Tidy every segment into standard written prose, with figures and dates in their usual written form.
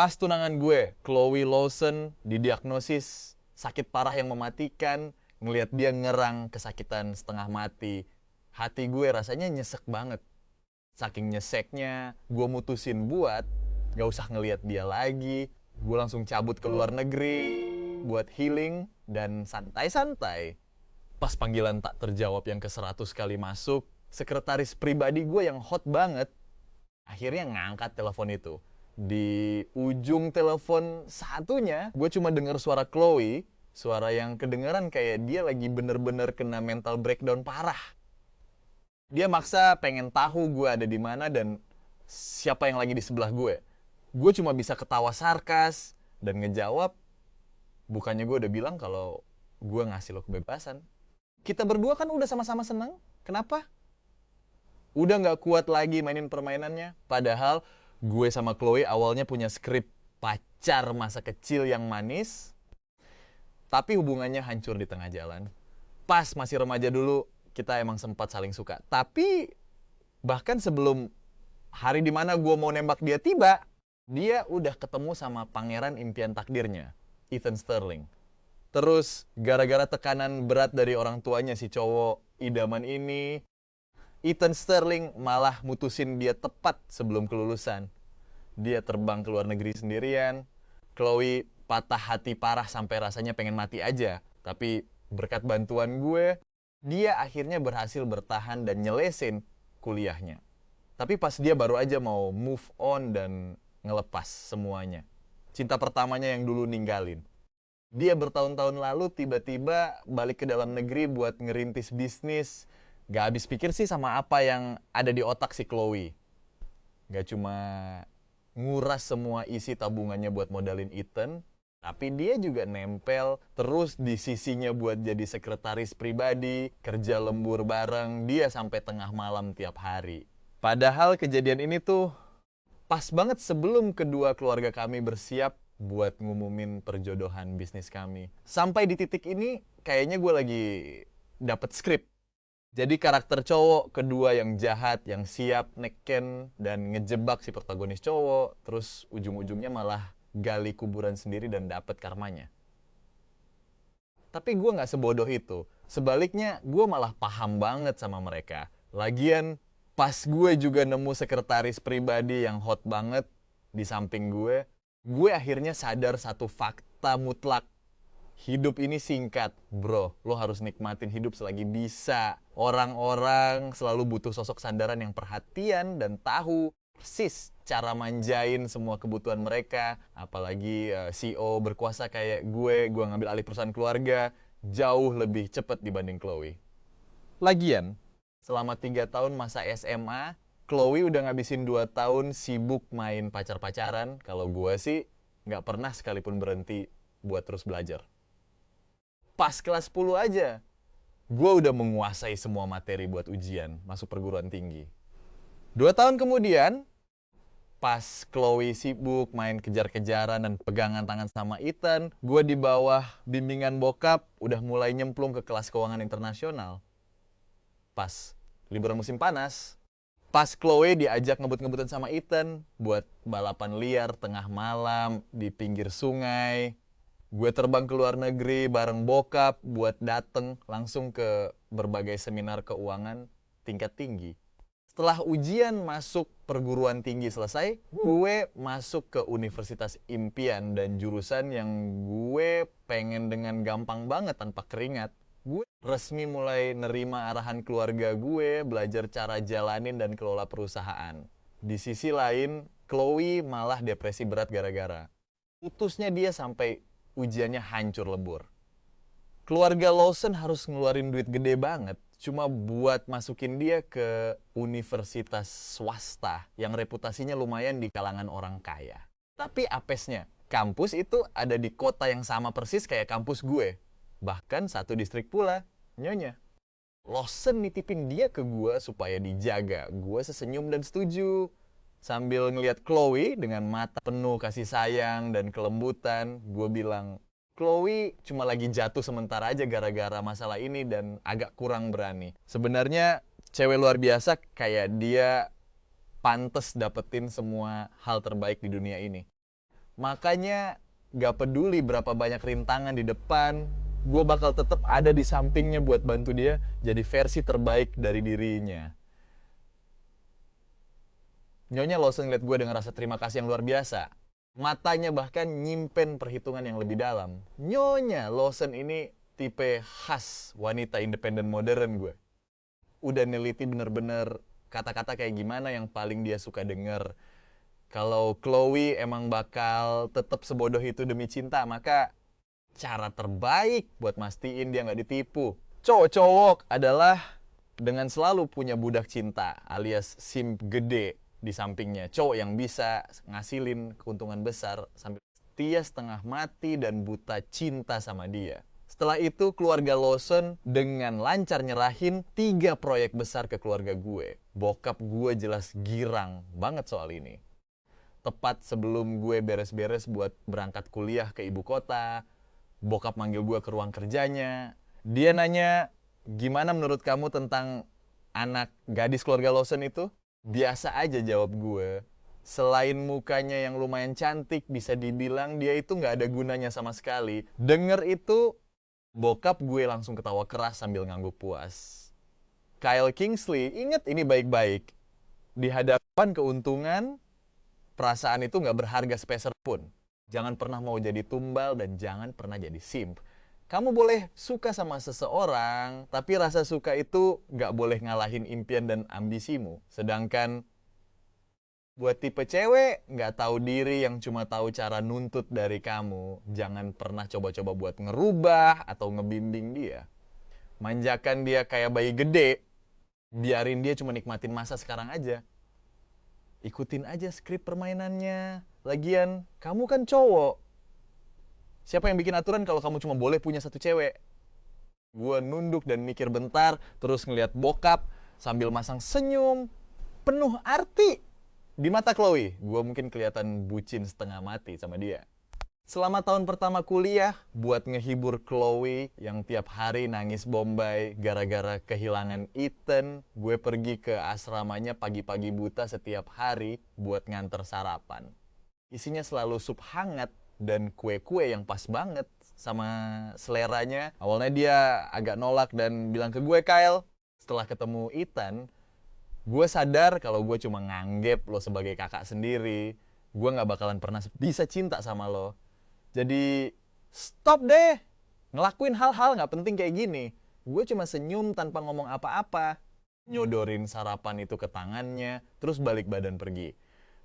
Pas tunangan gue, Chloe Lawson didiagnosis sakit parah yang mematikan, ngelihat dia ngerang kesakitan setengah mati. Hati gue rasanya nyesek banget. Saking nyeseknya, gue mutusin buat gak usah ngelihat dia lagi. Gue langsung cabut ke luar negeri buat healing dan santai-santai. Pas panggilan tak terjawab yang ke 100 kali masuk, sekretaris pribadi gue yang hot banget akhirnya ngangkat telepon itu. Di ujung telepon satunya, gue cuma denger suara Chloe, suara yang kedengeran kayak dia lagi bener-bener kena mental breakdown parah. Dia maksa pengen tahu gue ada di mana dan siapa yang lagi di sebelah gue. Gue cuma bisa ketawa sarkas dan ngejawab, bukannya gue udah bilang kalau gue ngasih lo kebebasan. Kita berdua kan udah sama-sama senang, kenapa? Udah gak kuat lagi mainin permainannya. Padahal gue sama Chloe awalnya punya skrip pacar masa kecil yang manis, tapi hubungannya hancur di tengah jalan. Pas masih remaja dulu, kita emang sempat saling suka. Tapi bahkan sebelum hari dimana gue mau nembak dia tiba, dia udah ketemu sama pangeran impian takdirnya, Ethan Sterling. Terus gara-gara tekanan berat dari orang tuanya si cowok idaman ini, Ethan Sterling malah mutusin dia tepat sebelum kelulusan. Dia terbang ke luar negeri sendirian. Chloe patah hati parah sampai rasanya pengen mati aja. Tapi berkat bantuan gue, dia akhirnya berhasil bertahan dan nyelesin kuliahnya. Tapi pas dia baru aja mau move on dan ngelepas semuanya. Cinta pertamanya yang dulu ninggalin. Dia bertahun-tahun lalu tiba-tiba balik ke dalam negeri buat ngerintis bisnis. Gak habis pikir sih sama apa yang ada di otak si Chloe. Gak cuma nguras semua isi tabungannya buat modalin Ethan, tapi dia juga nempel terus di sisinya buat jadi sekretaris pribadi, kerja lembur bareng, dia sampai tengah malam tiap hari. Padahal kejadian ini tuh pas banget sebelum kedua keluarga kami bersiap buat ngumumin perjodohan bisnis kami. Sampai di titik ini kayaknya gue lagi dapet skrip. Jadi karakter cowok kedua yang jahat, yang siap neken dan ngejebak si protagonis cowok, terus ujung-ujungnya malah gali kuburan sendiri dan dapet karmanya. Tapi gue gak sebodoh itu. Sebaliknya, gue malah paham banget sama mereka. Lagian, pas gue juga nemu sekretaris pribadi yang hot banget di samping gue akhirnya sadar satu fakta mutlak. Hidup ini singkat, bro. Lo harus nikmatin hidup selagi bisa. Orang-orang selalu butuh sosok sandaran yang perhatian dan tahu persis cara manjain semua kebutuhan mereka. Apalagi CEO berkuasa kayak gue ngambil alih perusahaan keluarga, jauh lebih cepat dibanding Chloe. Lagian, selama 3 tahun masa SMA, Chloe udah ngabisin 2 tahun sibuk main pacar-pacaran. Kalau gue sih nggak pernah sekalipun berhenti buat terus belajar. Pas kelas 10 aja, gue udah menguasai semua materi buat ujian masuk perguruan tinggi. 2 tahun kemudian, pas Chloe sibuk main kejar-kejaran dan pegangan tangan sama Ethan, gue di bawah bimbingan bokap udah mulai nyemplung ke kelas keuangan internasional. Pas liburan musim panas, pas Chloe diajak ngebut-ngebutan sama Ethan buat balapan liar tengah malam di pinggir sungai, gue terbang ke luar negeri bareng bokap buat dateng langsung ke berbagai seminar keuangan tingkat tinggi. Setelah ujian masuk perguruan tinggi selesai, gue masuk ke universitas impian dan jurusan yang gue pengen dengan gampang banget tanpa keringat. Gue resmi mulai nerima arahan keluarga gue, belajar cara jalanin dan kelola perusahaan. Di sisi lain, Chloe malah depresi berat gara-gara putusnya dia sampai ujiannya hancur lebur. Keluarga Lawson harus ngeluarin duit gede banget cuma buat masukin dia ke universitas swasta yang reputasinya lumayan di kalangan orang kaya. Tapi apesnya, kampus itu ada di kota yang sama persis kayak kampus gue. Bahkan satu distrik pula, nyonya. Lawson nitipin dia ke gue supaya dijaga. Gue sesenyum dan setuju. Sambil ngeliat Chloe dengan mata penuh kasih sayang dan kelembutan, gue bilang, Chloe cuma lagi jatuh sementara aja gara-gara masalah ini dan agak kurang berani. Sebenarnya cewek luar biasa kayak dia pantes dapetin semua hal terbaik di dunia ini. Makanya gak peduli berapa banyak rintangan di depan, gue bakal tetap ada di sampingnya buat bantu dia jadi versi terbaik dari dirinya. Nyonya Lawson ngeliat gue dengan rasa terima kasih yang luar biasa. Matanya bahkan nyimpen perhitungan yang lebih dalam. Nyonya Lawson ini tipe khas wanita independen modern gue. Udah neliti bener-bener kata-kata kayak gimana yang paling dia suka denger. Kalau Chloe emang bakal tetap sebodoh itu demi cinta, maka cara terbaik buat mastiin dia nggak ditipu cowok-cowok adalah dengan selalu punya budak cinta alias simp gede di sampingnya. Cowok yang bisa ngasilin keuntungan besar sambil setia setengah mati dan buta cinta sama dia. Setelah itu keluarga Lawson dengan lancar nyerahin 3 proyek besar ke keluarga gue. Bokap gue jelas girang banget soal ini. Tepat sebelum gue beres-beres buat berangkat kuliah ke ibu kota, bokap manggil gue ke ruang kerjanya. Dia nanya, gimana menurut kamu tentang anak gadis keluarga Lawson itu? Biasa aja jawab gue. Selain mukanya yang lumayan cantik, bisa dibilang dia itu nggak ada gunanya sama sekali. Denger itu, bokap gue langsung ketawa keras sambil ngangguk puas. Kyle Kingsley, ingat ini baik-baik. Di hadapan keuntungan, perasaan itu nggak berharga sepeser pun. Jangan pernah mau jadi tumbal dan jangan pernah jadi simp. Kamu boleh suka sama seseorang, tapi rasa suka itu nggak boleh ngalahin impian dan ambisimu. Sedangkan buat tipe cewek nggak tahu diri yang cuma tahu cara nuntut dari kamu, jangan pernah coba-coba buat ngerubah atau ngebimbing dia. Manjakan dia kayak bayi gede, biarin dia cuma nikmatin masa sekarang aja. Ikutin aja skrip permainannya. Lagian, kamu kan cowok. Siapa yang bikin aturan kalau kamu cuma boleh punya satu cewek? Gue nunduk dan mikir bentar, terus ngeliat bokap sambil masang senyum penuh arti. Di mata Chloe, gue mungkin kelihatan bucin setengah mati sama dia. Selama tahun pertama kuliah, buat ngehibur Chloe yang tiap hari nangis bombay gara-gara kehilangan Ethan, gue pergi ke asramanya pagi-pagi buta setiap hari buat nganter sarapan. Isinya selalu sup hangat dan kue-kue yang pas banget sama seleranya. Awalnya dia agak nolak dan bilang ke gue, Kyle, setelah ketemu Ethan, gue sadar kalau gue cuma nganggep lo sebagai kakak sendiri. Gue gak bakalan pernah bisa cinta sama lo. Jadi stop deh ngelakuin hal-hal gak penting kayak gini. Gue cuma senyum tanpa ngomong apa-apa. Nyodorin sarapan itu ke tangannya, terus balik badan pergi.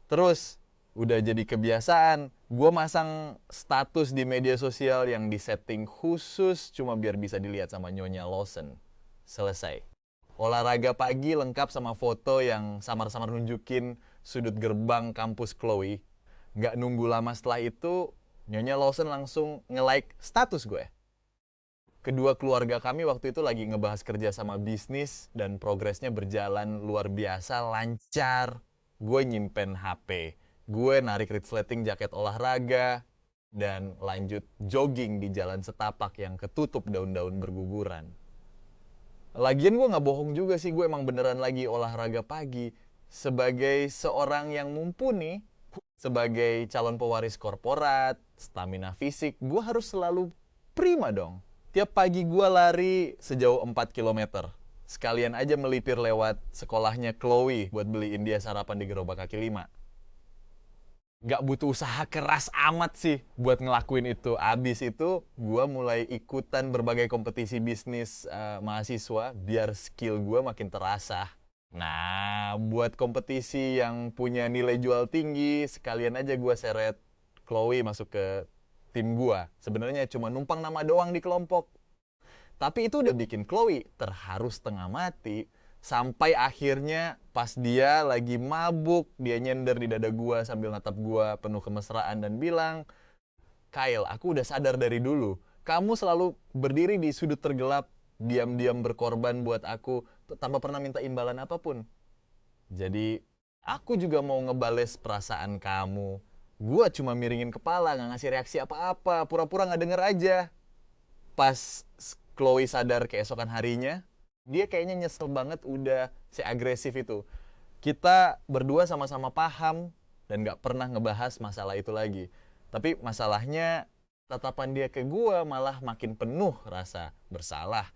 Terus udah jadi kebiasaan, gue masang status di media sosial yang disetting khusus cuma biar bisa dilihat sama Nyonya Lawson. Selesai. Olahraga pagi lengkap sama foto yang samar-samar nunjukin sudut gerbang kampus Chloe. Nggak nunggu lama setelah itu, Nyonya Lawson langsung nge-like status gue. Kedua keluarga kami waktu itu lagi ngebahas kerja sama bisnis dan progresnya berjalan luar biasa, lancar. Gue nyimpen HP. Gue narik resleting jaket olahraga dan lanjut jogging di jalan setapak yang ketutup daun-daun berguguran. Lagian gue gak bohong juga sih, gue emang beneran lagi olahraga pagi. Sebagai seorang yang mumpuni, sebagai calon pewaris korporat, stamina fisik, gue harus selalu prima dong. Tiap pagi gue lari sejauh 4 km. Sekalian aja melipir lewat sekolahnya Chloe buat beliin dia sarapan di Gerobak Kaki 5. Gak butuh usaha keras amat sih buat ngelakuin itu. Abis itu gue mulai ikutan berbagai kompetisi bisnis mahasiswa biar skill gue makin terasa. Nah, buat kompetisi yang punya nilai jual tinggi, sekalian aja gue seret Chloe masuk ke tim gue. Sebenarnya cuma numpang nama doang di kelompok. Tapi itu udah bikin Chloe terharu setengah mati. Sampai akhirnya pas dia lagi mabuk, dia nyender di dada gua sambil natap gua penuh kemesraan dan bilang, Kyle, aku udah sadar dari dulu. Kamu selalu berdiri di sudut tergelap, diam-diam berkorban buat aku, tanpa pernah minta imbalan apapun. Jadi, aku juga mau ngebales perasaan kamu. Gua cuma miringin kepala, gak ngasih reaksi apa-apa, pura-pura gak denger aja. Pas Chloe sadar keesokan harinya, dia kayaknya nyesel banget udah agresif itu. Kita berdua sama-sama paham dan gak pernah ngebahas masalah itu lagi. Tapi masalahnya tatapan dia ke gue malah makin penuh rasa bersalah.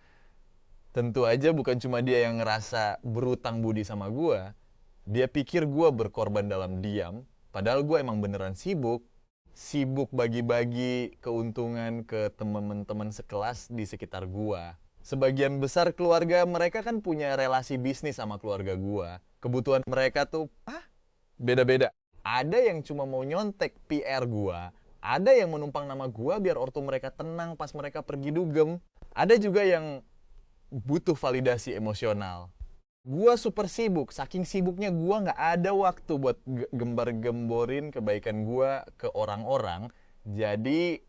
Tentu aja bukan cuma dia yang ngerasa berutang budi sama gue. Dia pikir gue berkorban dalam diam, padahal gue emang beneran sibuk. Sibuk bagi-bagi keuntungan ke teman-teman sekelas di sekitar gue. Sebagian besar keluarga mereka kan punya relasi bisnis sama keluarga gue. Kebutuhan mereka tuh beda-beda. Ada yang cuma mau nyontek PR gue. Ada yang menumpang nama gue biar ortu mereka tenang pas mereka pergi dugem. Ada juga yang butuh validasi emosional. Gua super sibuk, saking sibuknya gua nggak ada waktu buat gembar-gemborin kebaikan gua ke orang-orang. Jadi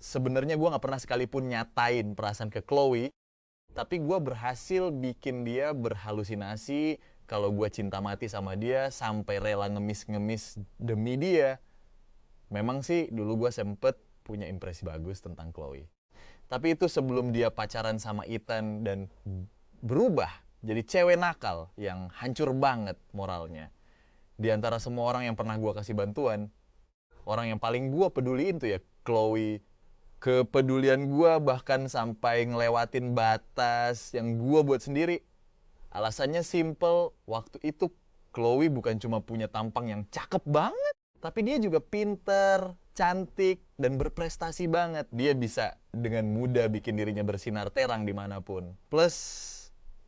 sebenarnya gua nggak pernah sekalipun nyatain perasaan ke Chloe, tapi gua berhasil bikin dia berhalusinasi kalau gua cinta mati sama dia sampai rela ngemis-ngemis demi dia. Memang sih dulu gua sempet punya impresi bagus tentang Chloe. Tapi itu sebelum dia pacaran sama Ethan dan berubah jadi cewek nakal yang hancur banget moralnya. Di antara semua orang yang pernah gue kasih bantuan, orang yang paling gue peduliin tuh ya Chloe. Kepedulian gue bahkan sampai ngelewatin batas yang gue buat sendiri. Alasannya simple, waktu itu Chloe bukan cuma punya tampang yang cakep banget, tapi dia juga pinter, cantik, dan berprestasi banget. Dia bisa dengan mudah bikin dirinya bersinar terang dimanapun. Plus,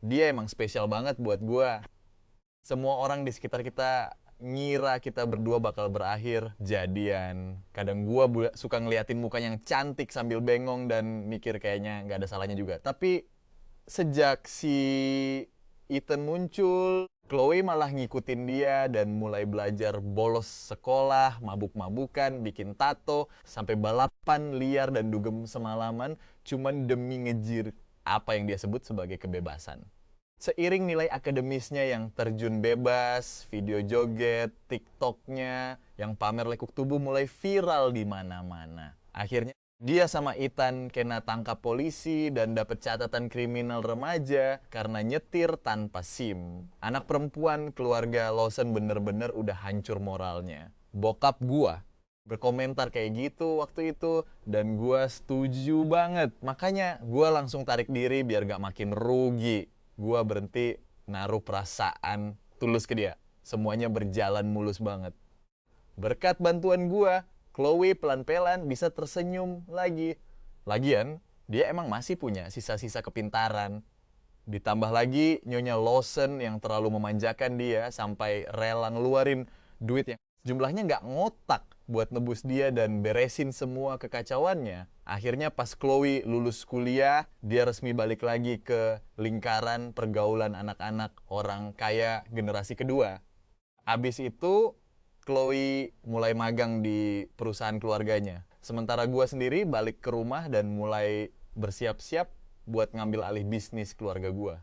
dia emang spesial banget buat gue. Semua orang di sekitar kita ngira kita berdua bakal berakhir jadian. Kadang gue suka ngeliatin muka yang cantik sambil bengong dan mikir kayaknya nggak ada salahnya juga. Tapi sejak si Ethan muncul, Chloe malah ngikutin dia dan mulai belajar bolos sekolah, mabuk-mabukan, bikin tato, sampai balapan liar dan dugem semalaman cuman demi ngejir apa yang dia sebut sebagai kebebasan. Seiring nilai akademisnya yang terjun bebas, video joget, TikToknya, yang pamer lekuk tubuh mulai viral di mana-mana. Akhirnya dia sama Ethan kena tangkap polisi dan dapet catatan kriminal remaja karena nyetir tanpa SIM. Anak perempuan keluarga Lawson bener-bener udah hancur moralnya. Bokap gua berkomentar kayak gitu waktu itu dan gua setuju banget. Makanya gua langsung tarik diri biar gak makin rugi. Gua berhenti naruh perasaan tulus ke dia. Semuanya berjalan mulus banget. Berkat bantuan gua, Chloe pelan-pelan bisa tersenyum lagi. Lagian, dia emang masih punya sisa-sisa kepintaran. Ditambah lagi Nyonya Lawson yang terlalu memanjakan dia sampai rela ngeluarin duit yang jumlahnya nggak ngotak buat nebus dia dan beresin semua kekacauannya. Akhirnya pas Chloe lulus kuliah, dia resmi balik lagi ke lingkaran pergaulan anak-anak orang kaya generasi kedua. Abis itu Chloe mulai magang di perusahaan keluarganya. Sementara gue sendiri balik ke rumah dan mulai bersiap-siap buat ngambil alih bisnis keluarga gue.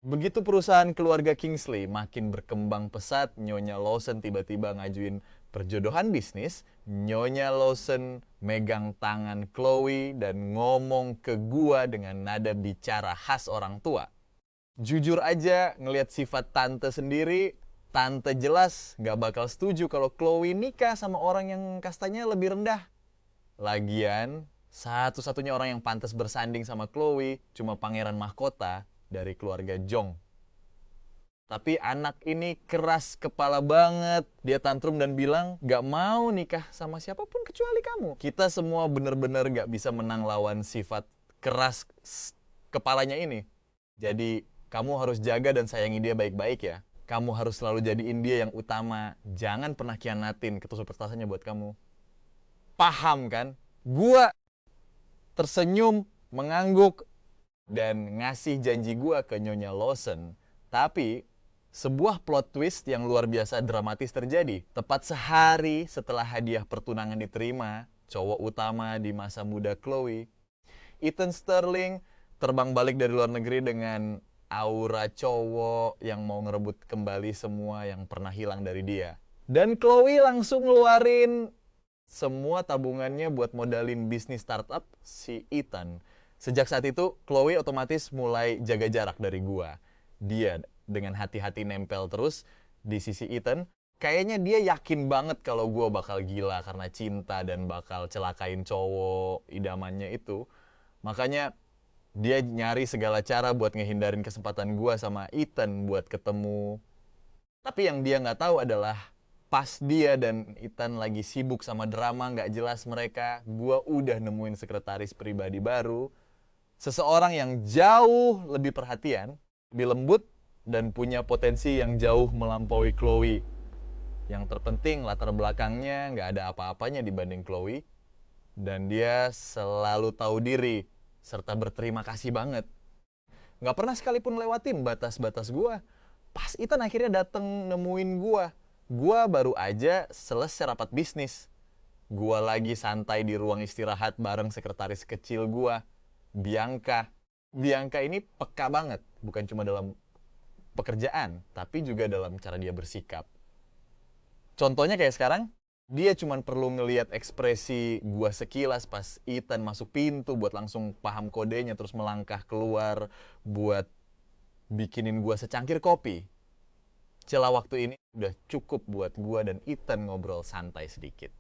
Begitu perusahaan keluarga Kingsley makin berkembang pesat, Nyonya Lawson tiba-tiba ngajuin perjodohan bisnis. Nyonya Lawson megang tangan Chloe dan ngomong ke gue dengan nada bicara khas orang tua. Jujur aja, ngelihat sifat tante sendiri, tante jelas gak bakal setuju kalau Chloe nikah sama orang yang kastanya lebih rendah. Lagian, satu-satunya orang yang pantas bersanding sama Chloe cuma pangeran mahkota dari keluarga Jong. Tapi anak ini keras kepala banget. Dia tantrum dan bilang gak mau nikah sama siapapun kecuali kamu. Kita semua bener-bener gak bisa menang lawan sifat keras kepalanya ini. Jadi kamu harus jaga dan sayangi dia baik-baik ya. Kamu harus selalu jadiin dia yang utama. Jangan pernah khianatin ketusuk pertasanya buat kamu. Paham kan? Gua tersenyum, mengangguk, dan ngasih janji gua ke Nyonya Lawson. Tapi sebuah plot twist yang luar biasa dramatis terjadi. Tepat sehari setelah hadiah pertunangan diterima, cowok utama di masa muda Chloe, Ethan Sterling, terbang balik dari luar negeri dengan aura cowok yang mau ngerebut kembali semua yang pernah hilang dari dia. Dan Chloe langsung ngeluarin semua tabungannya buat modalin bisnis startup si Ethan. Sejak saat itu, Chloe otomatis mulai jaga jarak dari gua. Dia dengan hati-hati nempel terus di sisi Ethan. Kayaknya dia yakin banget kalau gue bakal gila karena cinta dan bakal celakain cowok idamannya itu. Makanya dia nyari segala cara buat ngehindarin kesempatan gue sama Ethan buat ketemu. Tapi yang dia nggak tahu adalah pas dia dan Ethan lagi sibuk sama drama nggak jelas mereka, gue udah nemuin sekretaris pribadi baru. Seseorang yang jauh lebih perhatian, lebih lembut, dan punya potensi yang jauh melampaui Chloe. Yang terpenting latar belakangnya nggak ada apa-apanya dibanding Chloe. Dan dia selalu tahu diri, serta berterima kasih banget. Nggak pernah sekalipun lewatin batas-batas gue. Pas Ethan akhirnya dateng nemuin gue baru aja selesai rapat bisnis. Gue lagi santai di ruang istirahat bareng sekretaris kecil gue, Bianca. Bianca ini peka banget, bukan cuma dalam pekerjaan, tapi juga dalam cara dia bersikap. Contohnya kayak sekarang, dia cuma perlu ngelihat ekspresi gua sekilas pas Ethan masuk pintu buat langsung paham kodenya terus melangkah keluar buat bikinin gua secangkir kopi. Celah waktu ini udah cukup buat gua dan Ethan ngobrol santai sedikit.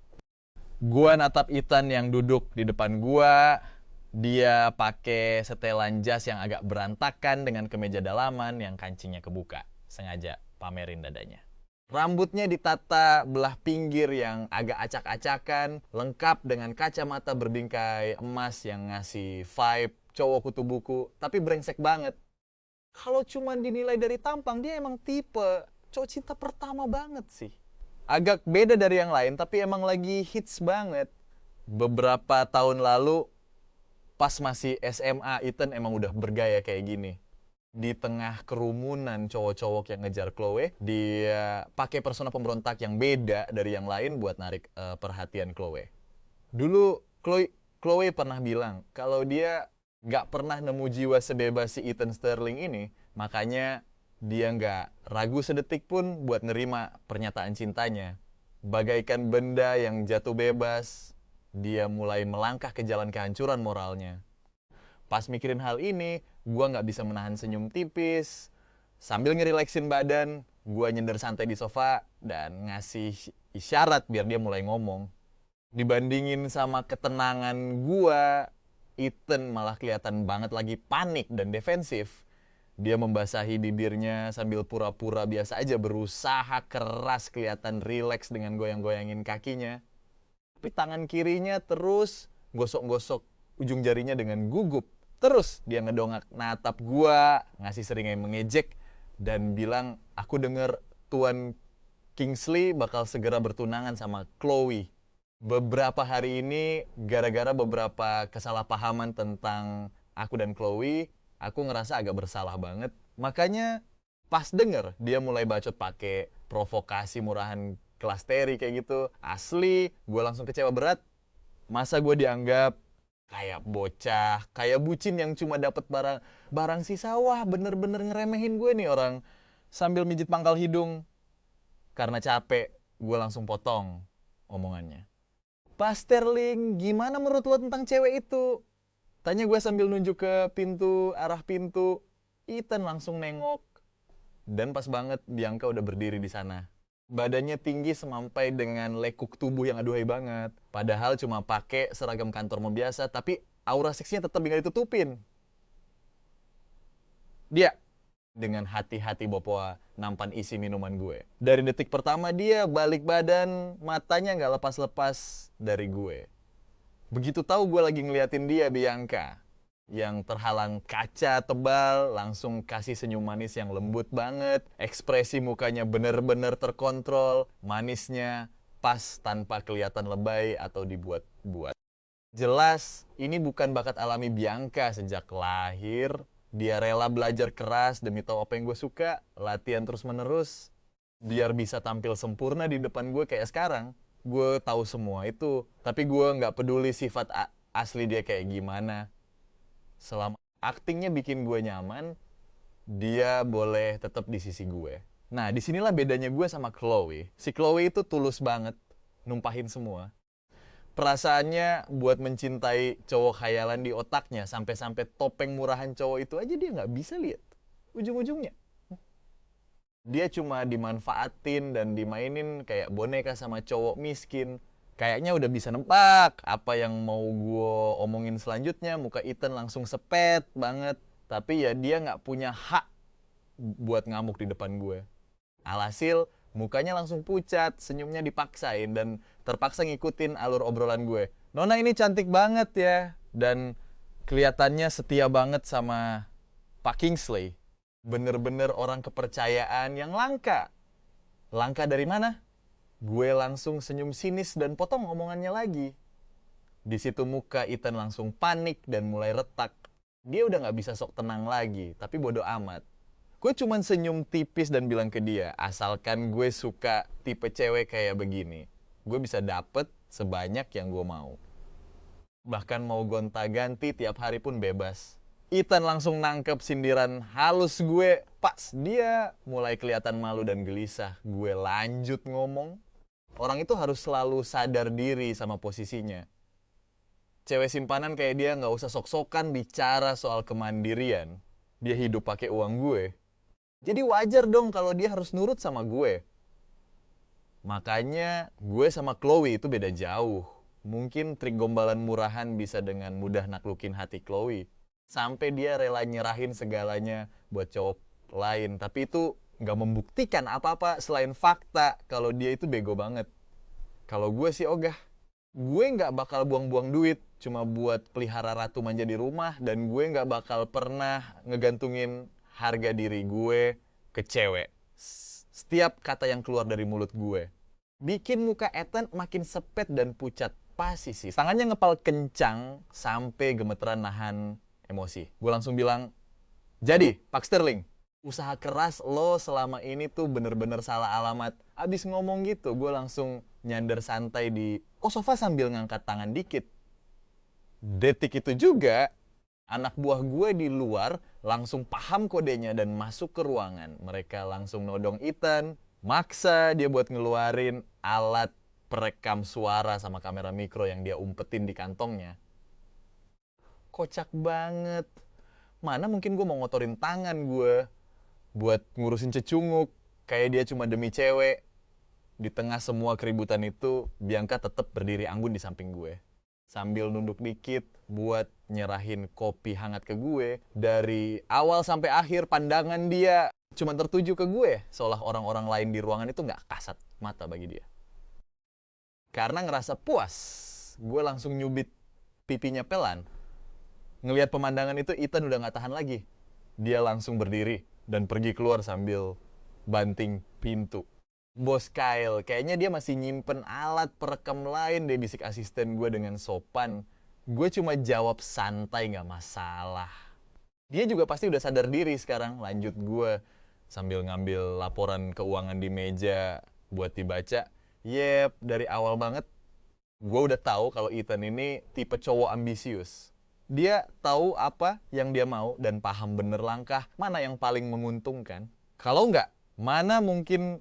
Gua natap Ethan yang duduk di depan gua. Dia pakai setelan jas yang agak berantakan dengan kemeja dalaman yang kancingnya kebuka. Sengaja pamerin dadanya. Rambutnya ditata belah pinggir yang agak acak-acakan, lengkap dengan kacamata berbingkai emas yang ngasih vibe cowok kutu buku, tapi brengsek banget. Kalau cuma dinilai dari tampang, dia emang tipe cowok cinta pertama banget sih. Agak beda dari yang lain, tapi emang lagi hits banget. Beberapa tahun lalu, pas masih SMA, Ethan emang udah bergaya kayak gini. Di tengah kerumunan cowok-cowok yang ngejar Chloe, dia pakai persona pemberontak yang beda dari yang lain buat narik perhatian Chloe. Dulu Chloe pernah bilang kalau dia nggak pernah nemu jiwa sebebas si Ethan Sterling ini, makanya dia nggak ragu sedetik pun buat nerima pernyataan cintanya. Bagaikan benda yang jatuh bebas, dia mulai melangkah ke jalan kehancuran moralnya. Pas mikirin hal ini, gue nggak bisa menahan senyum tipis. Sambil ngerileksin badan, gue nyender santai di sofa dan ngasih isyarat biar dia mulai ngomong. Dibandingin sama ketenangan gue, Ethan malah kelihatan banget lagi panik dan defensif. Dia membasahi bibirnya sambil pura-pura biasa aja, berusaha keras kelihatan rileks dengan goyang-goyangin kakinya. Tapi tangan kirinya terus gosok-gosok ujung jarinya dengan gugup. Terus dia ngedongak natap gua, ngasih seringai mengejek, dan bilang, aku denger Tuan Kingsley bakal segera bertunangan sama Chloe. Beberapa hari ini, gara-gara beberapa kesalahpahaman tentang aku dan Chloe, aku ngerasa agak bersalah banget. Makanya pas denger dia mulai bacot pakai provokasi murahan kelas teri kayak gitu, asli gue langsung kecewa berat. Masa gue dianggap kayak bocah, kayak bucin yang cuma dapat barang sisa. Wah, bener-bener ngeremehin gue nih orang. Sambil mijit pangkal hidung. Karena capek, gue langsung potong omongannya. Pak Sterling, gimana menurut lo tentang cewek itu? Tanya gue sambil nunjuk ke pintu, arah pintu. Ethan langsung nengok. Dan pas banget Bianca udah berdiri di sana. Badannya tinggi semampai dengan lekuk tubuh yang aduhai banget. Padahal cuma pakai seragam kantor biasa, tapi aura seksinya tetap nggak ditutupin. Dia dengan hati-hati bawa nampan isi minuman gue. Dari detik pertama dia balik badan, matanya nggak lepas-lepas dari gue. Begitu tahu gue lagi ngeliatin dia, Bianca yang terhalang kaca tebal langsung kasih senyum manis yang lembut banget. Ekspresi mukanya bener-bener terkontrol, manisnya pas tanpa kelihatan lebay atau dibuat-buat. Jelas ini bukan bakat alami Bianca sejak lahir. Dia rela belajar keras demi tahu apa yang gue suka, latihan terus-menerus biar bisa tampil sempurna di depan gue kayak sekarang. Gue tahu semua itu, tapi gue nggak peduli sifat asli dia kayak gimana. Selama aktingnya bikin gue nyaman, dia boleh tetap di sisi gue. Nah, disinilah bedanya gue sama Chloe. Si Chloe itu tulus banget, numpahin semua. Perasaannya buat mencintai cowok khayalan di otaknya, sampai-sampai topeng murahan cowok itu aja dia nggak bisa lihat ujung-ujungnya. Dia cuma dimanfaatin dan dimainin kayak boneka sama cowok miskin. Kayaknya udah bisa nebak apa yang mau gue omongin selanjutnya. Muka Ethan langsung sepet banget. Tapi ya dia nggak punya hak buat ngamuk di depan gue. Alhasil, mukanya langsung pucat, senyumnya dipaksain, dan terpaksa ngikutin alur obrolan gue. Nona ini cantik banget ya, dan kelihatannya setia banget sama Pak Kingsley. Bener-bener orang kepercayaan yang langka. Langka dari mana? Gue langsung senyum sinis dan potong omongannya lagi. Di situ muka Ethan langsung panik dan mulai retak. Dia udah gak bisa sok tenang lagi, tapi bodo amat. Gue cuman senyum tipis dan bilang ke dia, asalkan gue suka tipe cewek kayak begini, gue bisa dapet sebanyak yang gue mau. Bahkan mau gonta-ganti tiap hari pun bebas. Ethan langsung nangkep sindiran halus gue. Pas dia mulai kelihatan malu dan gelisah. Gue lanjut ngomong. Orang itu harus selalu sadar diri sama posisinya. Cewek simpanan kayak dia gak usah sok-sokan bicara soal kemandirian. Dia hidup pakai uang gue. Jadi wajar dong kalau dia harus nurut sama gue. Makanya gue sama Chloe itu beda jauh. Mungkin trik gombalan murahan bisa dengan mudah naklukin hati Chloe. Sampai dia rela nyerahin segalanya buat cowok lain. Tapi itu gak membuktikan apa-apa selain fakta kalau dia itu bego banget. Kalau gue sih ogah. Gue gak bakal buang-buang duit cuma buat pelihara ratu manja di rumah. Dan gue gak bakal pernah ngegantungin harga diri gue ke cewek. Setiap kata yang keluar dari mulut gue bikin muka Ethan makin sepet dan pucat. Pasti sih. Tangannya ngepal kencang sampai gemeteran nahan emosi. Gue langsung bilang, jadi Pak Sterling, usaha keras lo selama ini tuh bener-bener salah alamat. Abis ngomong gitu, gue langsung nyandar santai di sofa sambil ngangkat tangan dikit. Detik itu juga, anak buah gue di luar langsung paham kodenya dan masuk ke ruangan. Mereka langsung nodong Ethan, maksa dia buat ngeluarin alat perekam suara sama kamera mikro yang dia umpetin di kantongnya. Kocak banget. Mana mungkin gue mau ngotorin tangan gue buat ngurusin cecunguk. Kayak dia cuma demi cewek. Di tengah semua keributan itu, Bianca tetap berdiri anggun di samping gue. Sambil nunduk dikit buat nyerahin kopi hangat ke gue. Dari awal sampai akhir pandangan dia cuma tertuju ke gue. Seolah orang-orang lain di ruangan itu gak kasat mata bagi dia. Karena ngerasa puas, gue langsung nyubit pipinya pelan. Ngelihat pemandangan itu, Ethan udah gak tahan lagi. Dia langsung berdiri dan pergi keluar sambil banting pintu. Bos Kyle, kayaknya dia masih nyimpen alat perekam lain deh, bisik asisten gue dengan sopan. Gue cuma jawab santai, gak masalah. Dia juga pasti udah sadar diri sekarang. Lanjut gue sambil ngambil laporan keuangan di meja buat dibaca. Yep, dari awal banget gue udah tahu kalau Ethan ini tipe cowok ambisius. Dia tahu apa yang dia mau dan paham bener langkah mana yang paling menguntungkan. Kalau nggak, mana mungkin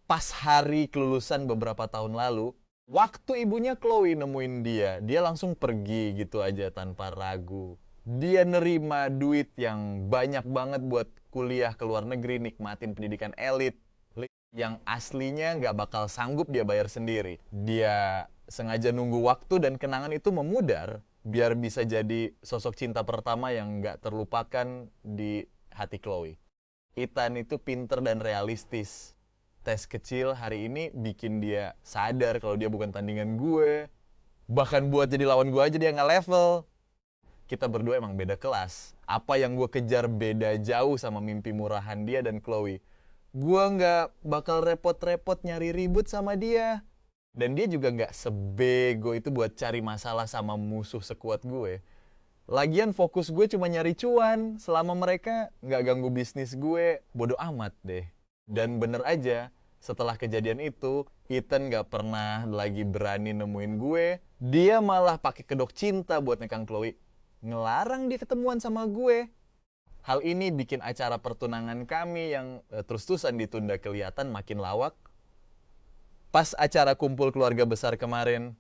pas hari kelulusan beberapa tahun lalu, waktu ibunya Chloe nemuin dia langsung pergi gitu aja tanpa ragu. Dia nerima duit yang banyak banget buat kuliah ke luar negeri, nikmatin pendidikan elit yang aslinya nggak bakal sanggup dia bayar sendiri. Dia sengaja nunggu waktu dan kenangan itu memudar biar bisa jadi sosok cinta pertama yang nggak terlupakan di hati Chloe. Ethan itu pinter dan realistis. Tes kecil hari ini bikin dia sadar kalau dia bukan tandingan gue. Bahkan buat jadi lawan gue aja dia nggak level. Kita berdua emang beda kelas. Apa yang gue kejar beda jauh sama mimpi murahan dia dan Chloe. Gue nggak bakal repot-repot nyari ribut sama dia. Dan dia juga nggak sebego itu buat cari masalah sama musuh sekuat gue. Lagian fokus gue cuma nyari cuan. Selama mereka nggak ganggu bisnis gue, bodo amat deh. Dan bener aja, setelah kejadian itu, Ethan nggak pernah lagi berani nemuin gue. Dia malah pakai kedok cinta buat nekang Chloe. Ngelarang dia ketemuan sama gue. Hal ini bikin acara pertunangan kami yang terus-terusan ditunda kelihatan makin lawak. Pas acara kumpul keluarga besar kemarin,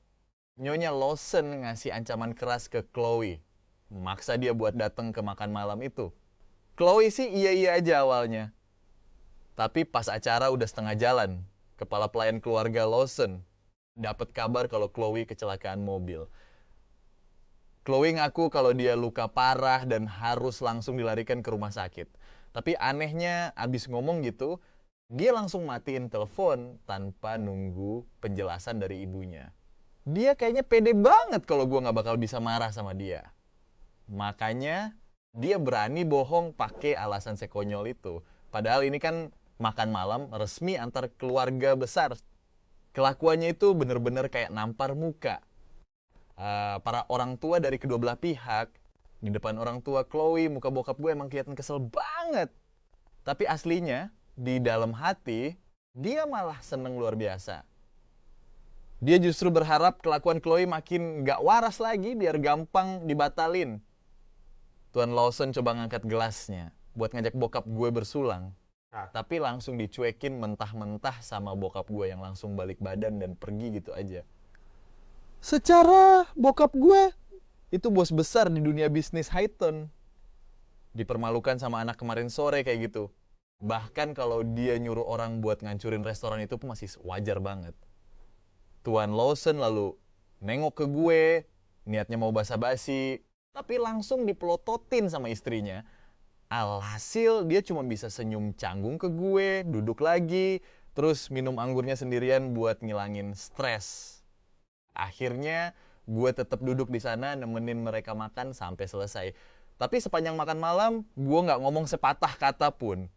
Nyonya Lawson ngasih ancaman keras ke Chloe. Maksa dia buat datang ke makan malam itu. Chloe sih iya-iya aja awalnya. Tapi pas acara udah setengah jalan, kepala pelayan keluarga Lawson dapat kabar kalau Chloe kecelakaan mobil. Chloe ngaku kalau dia luka parah dan harus langsung dilarikan ke rumah sakit. Tapi anehnya, abis ngomong gitu, dia langsung matiin telepon tanpa nunggu penjelasan dari ibunya. Dia kayaknya pede banget kalau gue nggak bakal bisa marah sama dia. Makanya dia berani bohong pakai alasan sekonyol itu. Padahal ini kan makan malam resmi antar keluarga besar. Kelakuannya itu bener-bener kayak nampar muka. Para orang tua dari kedua belah pihak, di depan orang tua Chloe, muka bokap gue emang kelihatan kesel banget. Tapi aslinya, di dalam hati, dia malah seneng luar biasa. Dia justru berharap kelakuan Chloe makin gak waras lagi biar gampang dibatalin. Tuan Lawson coba ngangkat gelasnya buat ngajak bokap gue bersulang. Tapi langsung dicuekin mentah-mentah sama bokap gue yang langsung balik badan dan pergi gitu aja. Secara bokap gue itu bos besar di dunia bisnis Highton. Dipermalukan sama anak kemarin sore kayak gitu. Bahkan kalau dia nyuruh orang buat ngancurin restoran itu pun masih wajar banget. Tuan Lawson lalu nengok ke gue, niatnya mau basa-basi, tapi langsung dipelototin sama istrinya. Alhasil dia cuma bisa senyum canggung ke gue, duduk lagi, terus minum anggurnya sendirian buat ngilangin stres. Akhirnya gue tetap duduk di sana nemenin mereka makan sampai selesai. Tapi sepanjang makan malam, gue nggak ngomong sepatah kata pun.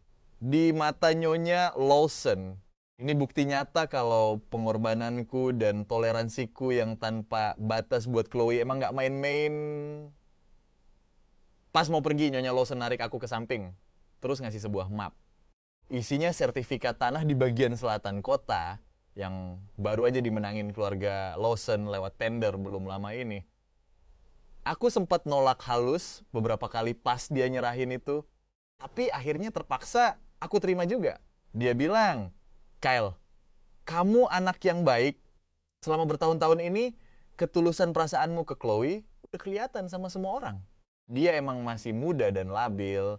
Di mata Nyonya Lawson, ini bukti nyata kalau pengorbananku dan toleransiku yang tanpa batas buat Chloe emang nggak main-main. Pas mau pergi, Nyonya Lawson narik aku ke samping, terus ngasih sebuah map. Isinya sertifikat tanah di bagian selatan kota, yang baru aja dimenangin keluarga Lawson lewat tender belum lama ini. Aku sempat nolak halus beberapa kali pas dia nyerahin itu, tapi akhirnya terpaksa aku terima juga. Dia bilang, Kyle, kamu anak yang baik. Selama bertahun-tahun ini, ketulusan perasaanmu ke Chloe udah kelihatan sama semua orang. Dia emang masih muda dan labil,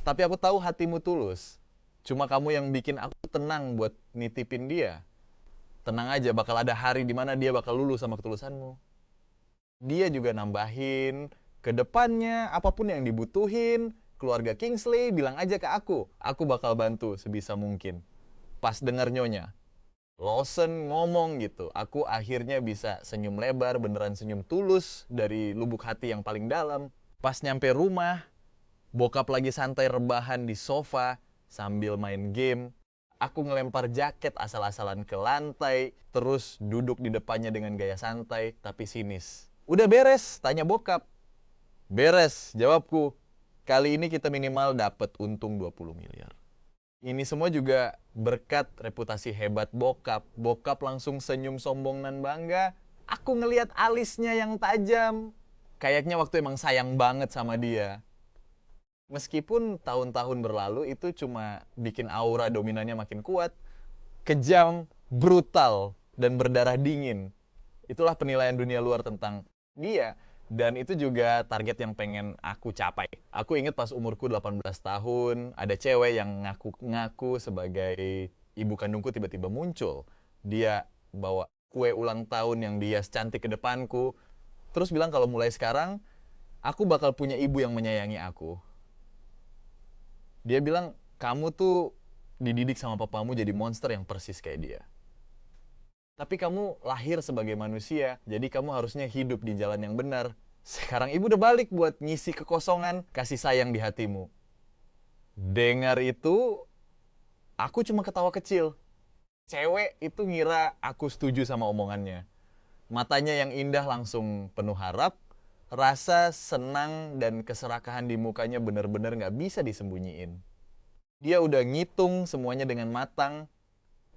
tapi aku tahu hatimu tulus. Cuma kamu yang bikin aku tenang buat nitipin dia. Tenang aja, bakal ada hari di mana dia bakal lulus sama ketulusanmu. Dia juga nambahin, ke depannya apapun yang dibutuhin, keluarga Kingsley bilang aja ke aku bakal bantu sebisa mungkin. Pas denger Nyonya Lawson ngomong gitu, aku akhirnya bisa senyum lebar, beneran senyum tulus dari lubuk hati yang paling dalam. Pas nyampe rumah, bokap lagi santai rebahan di sofa sambil main game. Aku ngelempar jaket asal-asalan ke lantai, terus duduk di depannya dengan gaya santai tapi sinis. Udah beres? Tanya bokap. Beres, jawabku. Kali ini kita minimal dapat untung 20 miliar. Ini semua juga berkat reputasi hebat bokap. Bokap langsung senyum sombong dan bangga. Aku ngelihat alisnya yang tajam. Kayaknya waktu emang sayang banget sama dia. Meskipun tahun-tahun berlalu itu cuma bikin aura dominannya makin kuat, kejam, brutal, dan berdarah dingin. Itulah penilaian dunia luar tentang dia. Dan itu juga target yang pengen aku capai. Aku inget pas umurku 18 tahun, ada cewek yang ngaku sebagai ibu kandungku tiba-tiba muncul. Dia bawa kue ulang tahun yang dia secantik ke depanku. Terus bilang kalau mulai sekarang, aku bakal punya ibu yang menyayangi aku. Dia bilang, kamu tuh dididik sama papamu jadi monster yang persis kayak dia. Tapi kamu lahir sebagai manusia, jadi kamu harusnya hidup di jalan yang benar. Sekarang ibu udah balik buat ngisi kekosongan kasih sayang di hatimu. Dengar itu, aku cuma ketawa kecil. Cewek itu ngira aku setuju sama omongannya. Matanya yang indah langsung penuh harap, rasa senang dan keserakahan di mukanya benar-benar gak bisa disembunyiin. Dia udah ngitung semuanya dengan matang,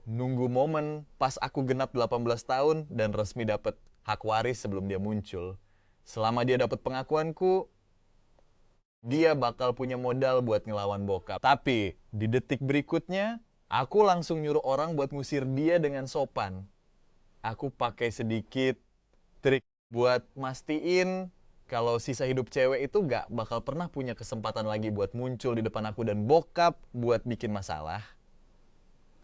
nunggu momen pas aku genap 18 tahun dan resmi dapat hak waris sebelum dia muncul. Selama dia dapat pengakuanku, dia bakal punya modal buat ngelawan bokap. Tapi di detik berikutnya, aku langsung nyuruh orang buat ngusir dia dengan sopan. Aku pakai sedikit trik buat mastiin kalau sisa hidup cewek itu gak bakal pernah punya kesempatan lagi buat muncul di depan aku dan bokap buat bikin masalah.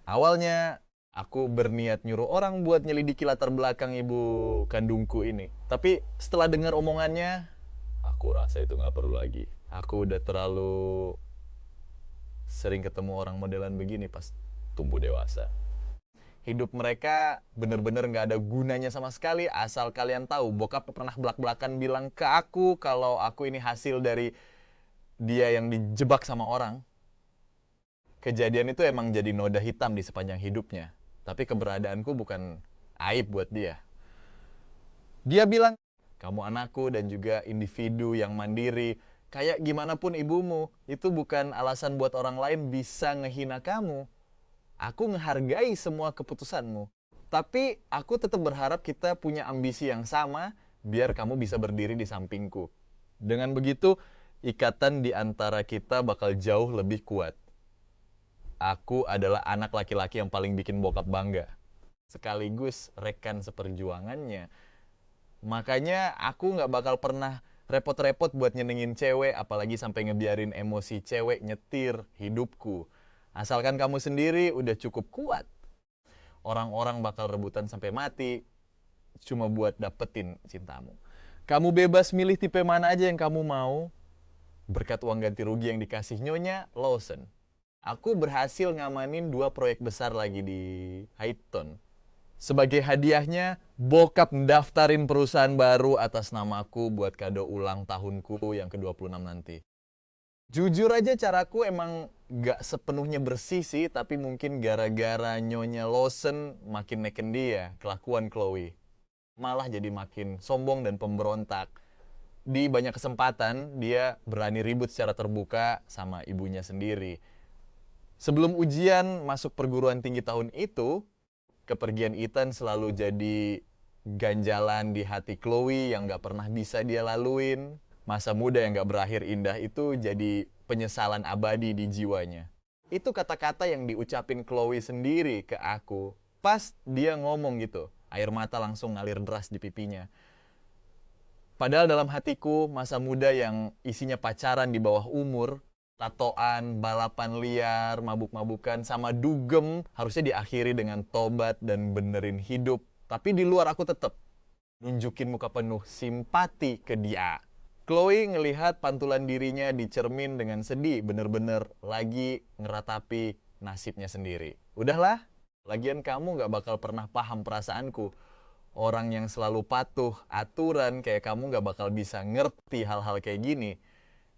Awalnya aku berniat nyuruh orang buat nyelidiki latar belakang ibu kandungku ini. Tapi setelah dengar omongannya, aku rasa itu gak perlu lagi. Aku udah terlalu sering ketemu orang modelan begini pas tumbuh dewasa. Hidup mereka bener-bener gak ada gunanya sama sekali. Asal kalian tahu, bokap pernah belak-belakan bilang ke aku kalau aku ini hasil dari dia yang dijebak sama orang. Kejadian itu emang jadi noda hitam di sepanjang hidupnya. Tapi keberadaanku bukan aib buat dia. Dia bilang, kamu anakku dan juga individu yang mandiri. Kayak gimana pun ibumu, itu bukan alasan buat orang lain bisa ngehina kamu. Aku ngehargai semua keputusanmu. Tapi aku tetap berharap kita punya ambisi yang sama biar kamu bisa berdiri di sampingku. Dengan begitu, ikatan di antara kita bakal jauh lebih kuat. Aku adalah anak laki-laki yang paling bikin bokap bangga. Sekaligus rekan seperjuangannya. Makanya aku gak bakal pernah repot-repot buat nyenengin cewek, apalagi sampai ngebiarin emosi cewek nyetir hidupku. Asalkan kamu sendiri udah cukup kuat. Orang-orang bakal rebutan sampai mati cuma buat dapetin cintamu. Kamu bebas milih tipe mana aja yang kamu mau berkat uang ganti rugi yang dikasih Nyonya Lawson. Aku berhasil ngamanin 2 proyek besar lagi di Highton. Sebagai hadiahnya, bokap mendaftarin perusahaan baru atas namaku buat kado ulang tahunku yang ke-26 nanti. Jujur aja caraku emang gak sepenuhnya bersih sih, tapi mungkin gara-gara Nyonya Lawson makin neken dia, kelakuan Chloe. Malah jadi makin sombong dan pemberontak. Di banyak kesempatan, dia berani ribut secara terbuka sama ibunya sendiri. Sebelum ujian masuk perguruan tinggi tahun itu, kepergian Ethan selalu jadi ganjalan di hati Chloe yang gak pernah bisa dia laluin. Masa muda yang gak berakhir indah itu jadi penyesalan abadi di jiwanya. Itu kata-kata yang diucapin Chloe sendiri ke aku. Pas dia ngomong gitu, air mata langsung ngalir deras di pipinya. Padahal dalam hatiku, masa muda yang isinya pacaran di bawah umur, tatoan, balapan liar, mabuk-mabukan, sama dugem harusnya diakhiri dengan tobat dan benerin hidup. Tapi di luar aku tetap nunjukin muka penuh simpati ke dia. Chloe ngelihat pantulan dirinya di cermin dengan sedih, bener-bener lagi ngeratapi nasibnya sendiri. Udahlah, lagian kamu gak bakal pernah paham perasaanku. Orang yang selalu patuh aturan kayak kamu gak bakal bisa ngerti hal-hal kayak gini.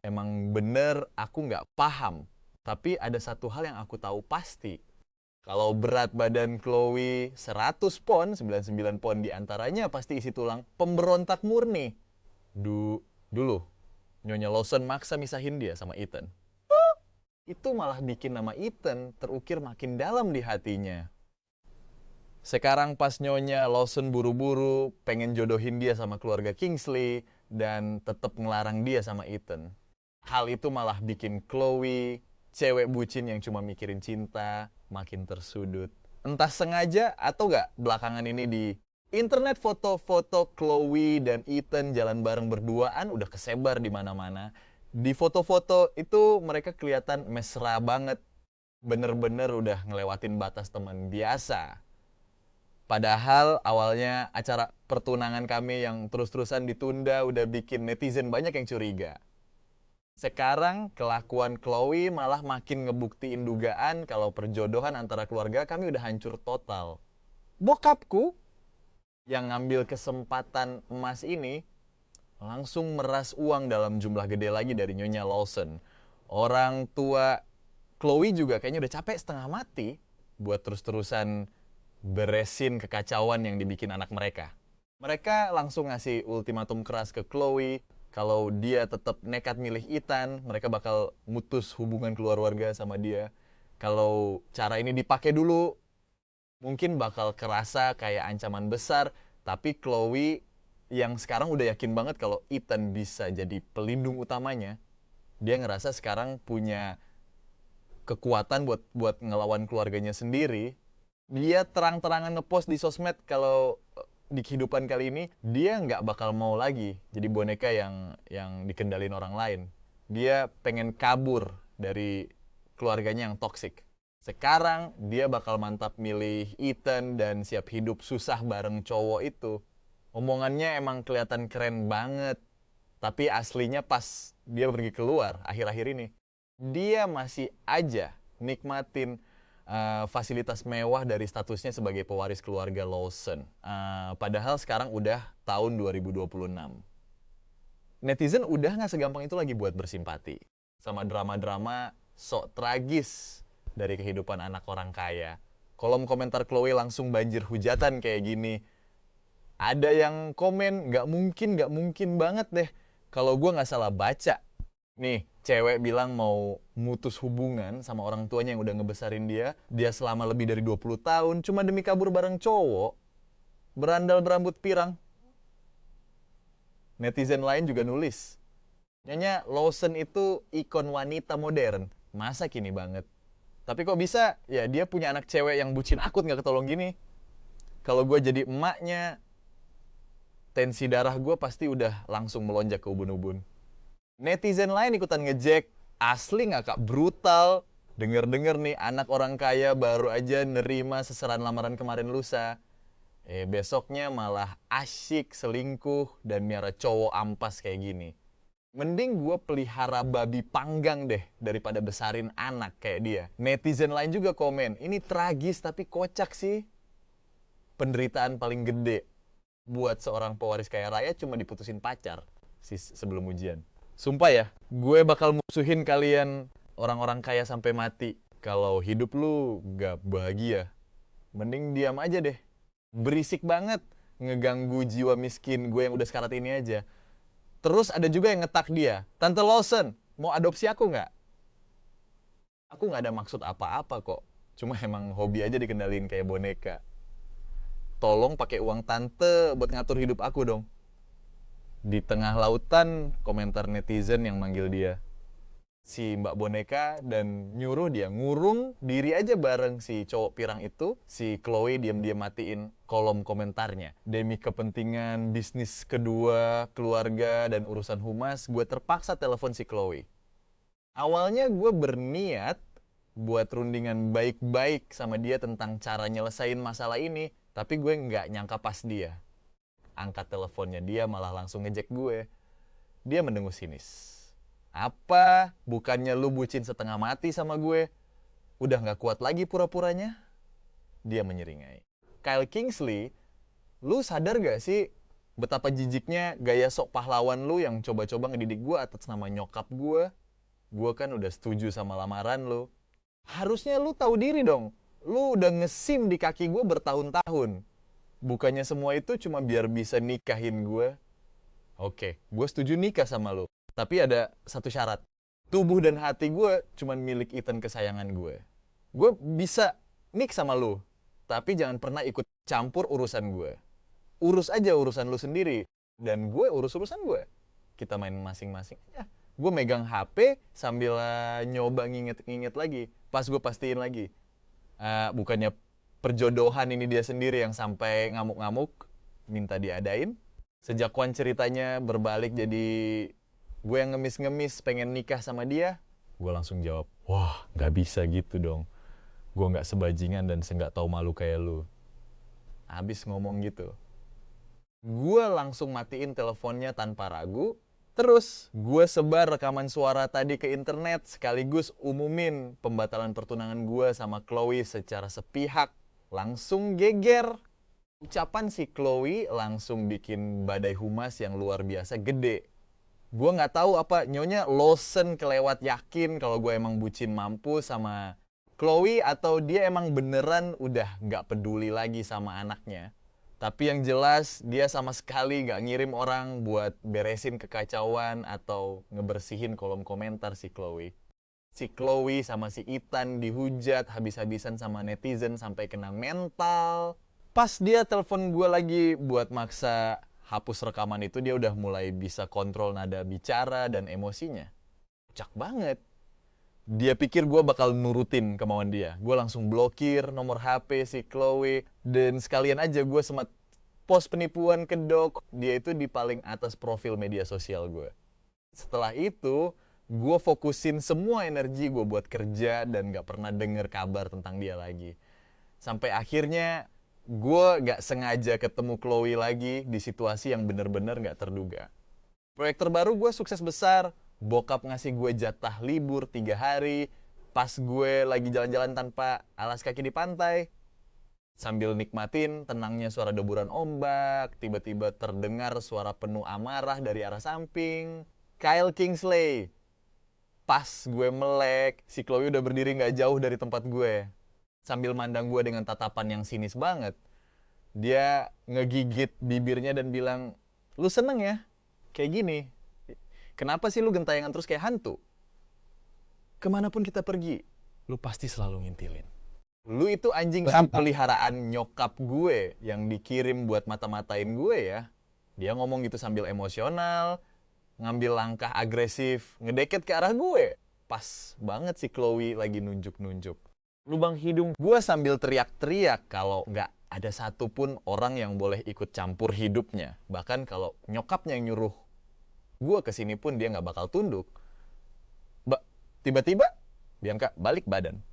Emang bener aku nggak paham. Tapi ada satu hal yang aku tahu pasti. Kalau berat badan Chloe 100 pon, 99 pon diantaranya pasti isi tulang. Pemberontak murni. Dulu, Nyonya Lawson maksa misahin dia sama Ethan. Itu malah bikin nama Ethan terukir makin dalam di hatinya. Sekarang pas Nyonya Lawson buru-buru pengen jodohin dia sama keluarga Kingsley dan tetap ngelarang dia sama Ethan. Hal itu malah bikin Chloe, cewek bucin yang cuma mikirin cinta, makin tersudut. Entah sengaja atau gak, belakangan ini di internet foto-foto Chloe dan Ethan jalan bareng berduaan udah kesebar di mana-mana. Di foto-foto itu mereka kelihatan mesra banget. Bener-bener udah ngelewatin batas teman biasa. Padahal awalnya acara pertunangan kami yang terus-terusan ditunda udah bikin netizen banyak yang curiga. Sekarang kelakuan Chloe malah makin ngebuktiin dugaan kalau perjodohan antara keluarga kami udah hancur total. Bokapku yang ngambil kesempatan emas ini langsung meras uang dalam jumlah gede lagi dari Nyonya Lawson. Orang tua Chloe juga kayaknya udah capek setengah mati buat terus-terusan beresin kekacauan yang dibikin anak mereka. Mereka langsung ngasih ultimatum keras ke Chloe. Kalau dia tetap nekat milih Ethan, mereka bakal mutus hubungan keluarga sama dia. Kalau cara ini dipakai dulu, mungkin bakal kerasa kayak ancaman besar. Tapi Chloe yang sekarang udah yakin banget kalau Ethan bisa jadi pelindung utamanya, dia ngerasa sekarang punya kekuatan buat ngelawan keluarganya sendiri. Dia terang-terangan ngepost di sosmed kalau di kehidupan kali ini, dia nggak bakal mau lagi jadi boneka yang dikendalin orang lain. Dia pengen kabur dari keluarganya yang toksik. Sekarang dia bakal mantap milih Ethan dan siap hidup susah bareng cowok itu. Omongannya emang kelihatan keren banget. Tapi aslinya pas dia pergi keluar akhir-akhir ini, dia masih aja nikmatin fasilitas mewah dari statusnya sebagai pewaris keluarga Lawson. Padahal sekarang udah tahun 2026. Netizen udah nggak segampang itu lagi buat bersimpati sama drama-drama sok tragis dari kehidupan anak orang kaya. Kolom komentar Chloe langsung banjir hujatan kayak gini. Ada yang komen, nggak mungkin banget deh kalau gue nggak salah baca. Nih, cewek bilang mau mutus hubungan sama orang tuanya yang udah ngebesarin dia selama lebih dari 20 tahun, cuma demi kabur bareng cowok, berandal berambut pirang. Netizen lain juga nulis, nyonya Lawson itu ikon wanita modern, masa kini banget. Tapi kok bisa, ya dia punya anak cewek yang bucin akut nggak ketolong gini. Kalau gue jadi emaknya, tensi darah gue pasti udah langsung melonjak ke ubun-ubun. Netizen lain ikutan ngejek, asli nggak kak brutal. Denger-denger nih anak orang kaya baru aja nerima seseran lamaran kemarin lusa. Besoknya malah asyik selingkuh dan miara cowok ampas kayak gini. Mending gue pelihara babi panggang deh daripada besarin anak kayak dia. Netizen lain juga komen, ini tragis tapi kocak sih. Penderitaan paling gede buat seorang pewaris kaya raya cuma diputusin pacar sebelum ujian. Sumpah ya, gue bakal musuhin kalian orang-orang kaya sampai mati. Kalau hidup lu gak bahagia, mending diam aja deh. Berisik banget, ngeganggu jiwa miskin gue yang udah sekarat ini aja. Terus ada juga yang ngetak dia, Tante Lawson, mau adopsi aku nggak? Aku nggak ada maksud apa-apa kok, cuma emang hobi aja dikendalin kayak boneka. Tolong pakai uang tante buat ngatur hidup aku dong. Di tengah lautan, komentar netizen yang manggil dia si mbak boneka dan nyuruh dia ngurung diri aja bareng si cowok pirang itu. Si Chloe diam-diam matiin kolom komentarnya. Demi kepentingan bisnis kedua, keluarga, dan urusan humas, gue terpaksa telepon si Chloe. Awalnya gue berniat buat rundingan baik-baik sama dia tentang cara nyelesain masalah ini. Tapi gue nggak nyangka pas dia angkat teleponnya, dia malah langsung ngejek gue. Dia mendengus sinis. Apa? Bukannya lu bucin setengah mati sama gue? Udah gak kuat lagi pura-puranya? Dia menyeringai. Kyle Kingsley, lu sadar gak sih betapa jijiknya gaya sok pahlawan lu yang coba-coba ngedidik gue atas nama nyokap gue? Gue kan udah setuju sama lamaran lu. Harusnya lu tahu diri dong. Lu udah ngesim di kaki gue bertahun-tahun. Bukannya semua itu cuma biar bisa nikahin gue. Oke, gue setuju nikah sama lu. Tapi ada satu syarat. Tubuh dan hati gue cuma milik Ethan kesayangan gue. Gue bisa nik sama lu. Tapi jangan pernah ikut campur urusan gue. Urus aja urusan lu sendiri. Dan gue urus urusan gue. Kita main masing-masing aja. Gue megang HP sambil nyoba nginget-nginget lagi. Pas gue pastiin lagi. Bukannya perjodohan ini dia sendiri yang sampai ngamuk-ngamuk minta diadain. Sejak Wan ceritanya berbalik jadi gue yang ngemis-ngemis pengen nikah sama dia, gue langsung jawab, wah gak bisa gitu dong. Gue gak sebajingan dan nggak tahu malu kayak lu. Habis ngomong gitu, gue langsung matiin teleponnya tanpa ragu. Terus gue sebar rekaman suara tadi ke internet sekaligus umumin pembatalan pertunangan gue sama Chloe secara sepihak. Langsung geger. Ucapan si Chloe langsung bikin badai humas yang luar biasa gede. Gue nggak tahu apa nyonya Lawson kelewat yakin kalau gue emang bucin mampu sama Chloe atau dia emang beneran udah nggak peduli lagi sama anaknya. Tapi yang jelas dia sama sekali nggak ngirim orang buat beresin kekacauan atau ngebersihin kolom komentar si Chloe. Si Chloe sama si Ethan dihujat habis-habisan sama netizen sampai kena mental. Pas dia telepon gue lagi buat maksa hapus rekaman itu, dia udah mulai bisa kontrol nada bicara dan emosinya. Kocak banget. Dia pikir gue bakal nurutin kemauan dia. Gue langsung blokir nomor HP si Chloe. Dan sekalian aja gue sempat post penipuan kedok, dia itu di paling atas profil media sosial gue. Setelah itu, gue fokusin semua energi gue buat kerja dan gak pernah denger kabar tentang dia lagi. Sampai akhirnya, gue gak sengaja ketemu Chloe lagi di situasi yang bener-bener gak terduga. Proyek terbaru gue sukses besar, bokap ngasih gue jatah libur 3 hari, pas gue lagi jalan-jalan tanpa alas kaki di pantai. Sambil nikmatin tenangnya suara deburan ombak, tiba-tiba terdengar suara penuh amarah dari arah samping. Kyle Kingsley. Pas gue melek, si Chloe udah berdiri gak jauh dari tempat gue. Sambil mandang gue dengan tatapan yang sinis banget. Dia ngegigit bibirnya dan bilang, "Lu seneng ya? Kayak gini. Kenapa sih lu gentayangan terus kayak hantu? Kemanapun kita pergi, lu pasti selalu ngintilin. Lu itu anjing peliharaan nyokap gue yang dikirim buat mata-matain gue ya." Dia ngomong gitu sambil emosional, ngambil langkah agresif, ngedeket ke arah gue. Pas banget si Chloe lagi nunjuk-nunjuk. Lubang hidung gue sambil teriak-teriak kalau nggak ada satupun orang yang boleh ikut campur hidupnya. Bahkan kalau nyokapnya yang nyuruh gue kesini pun dia nggak bakal tunduk. Tiba-tiba Bianca balik badan.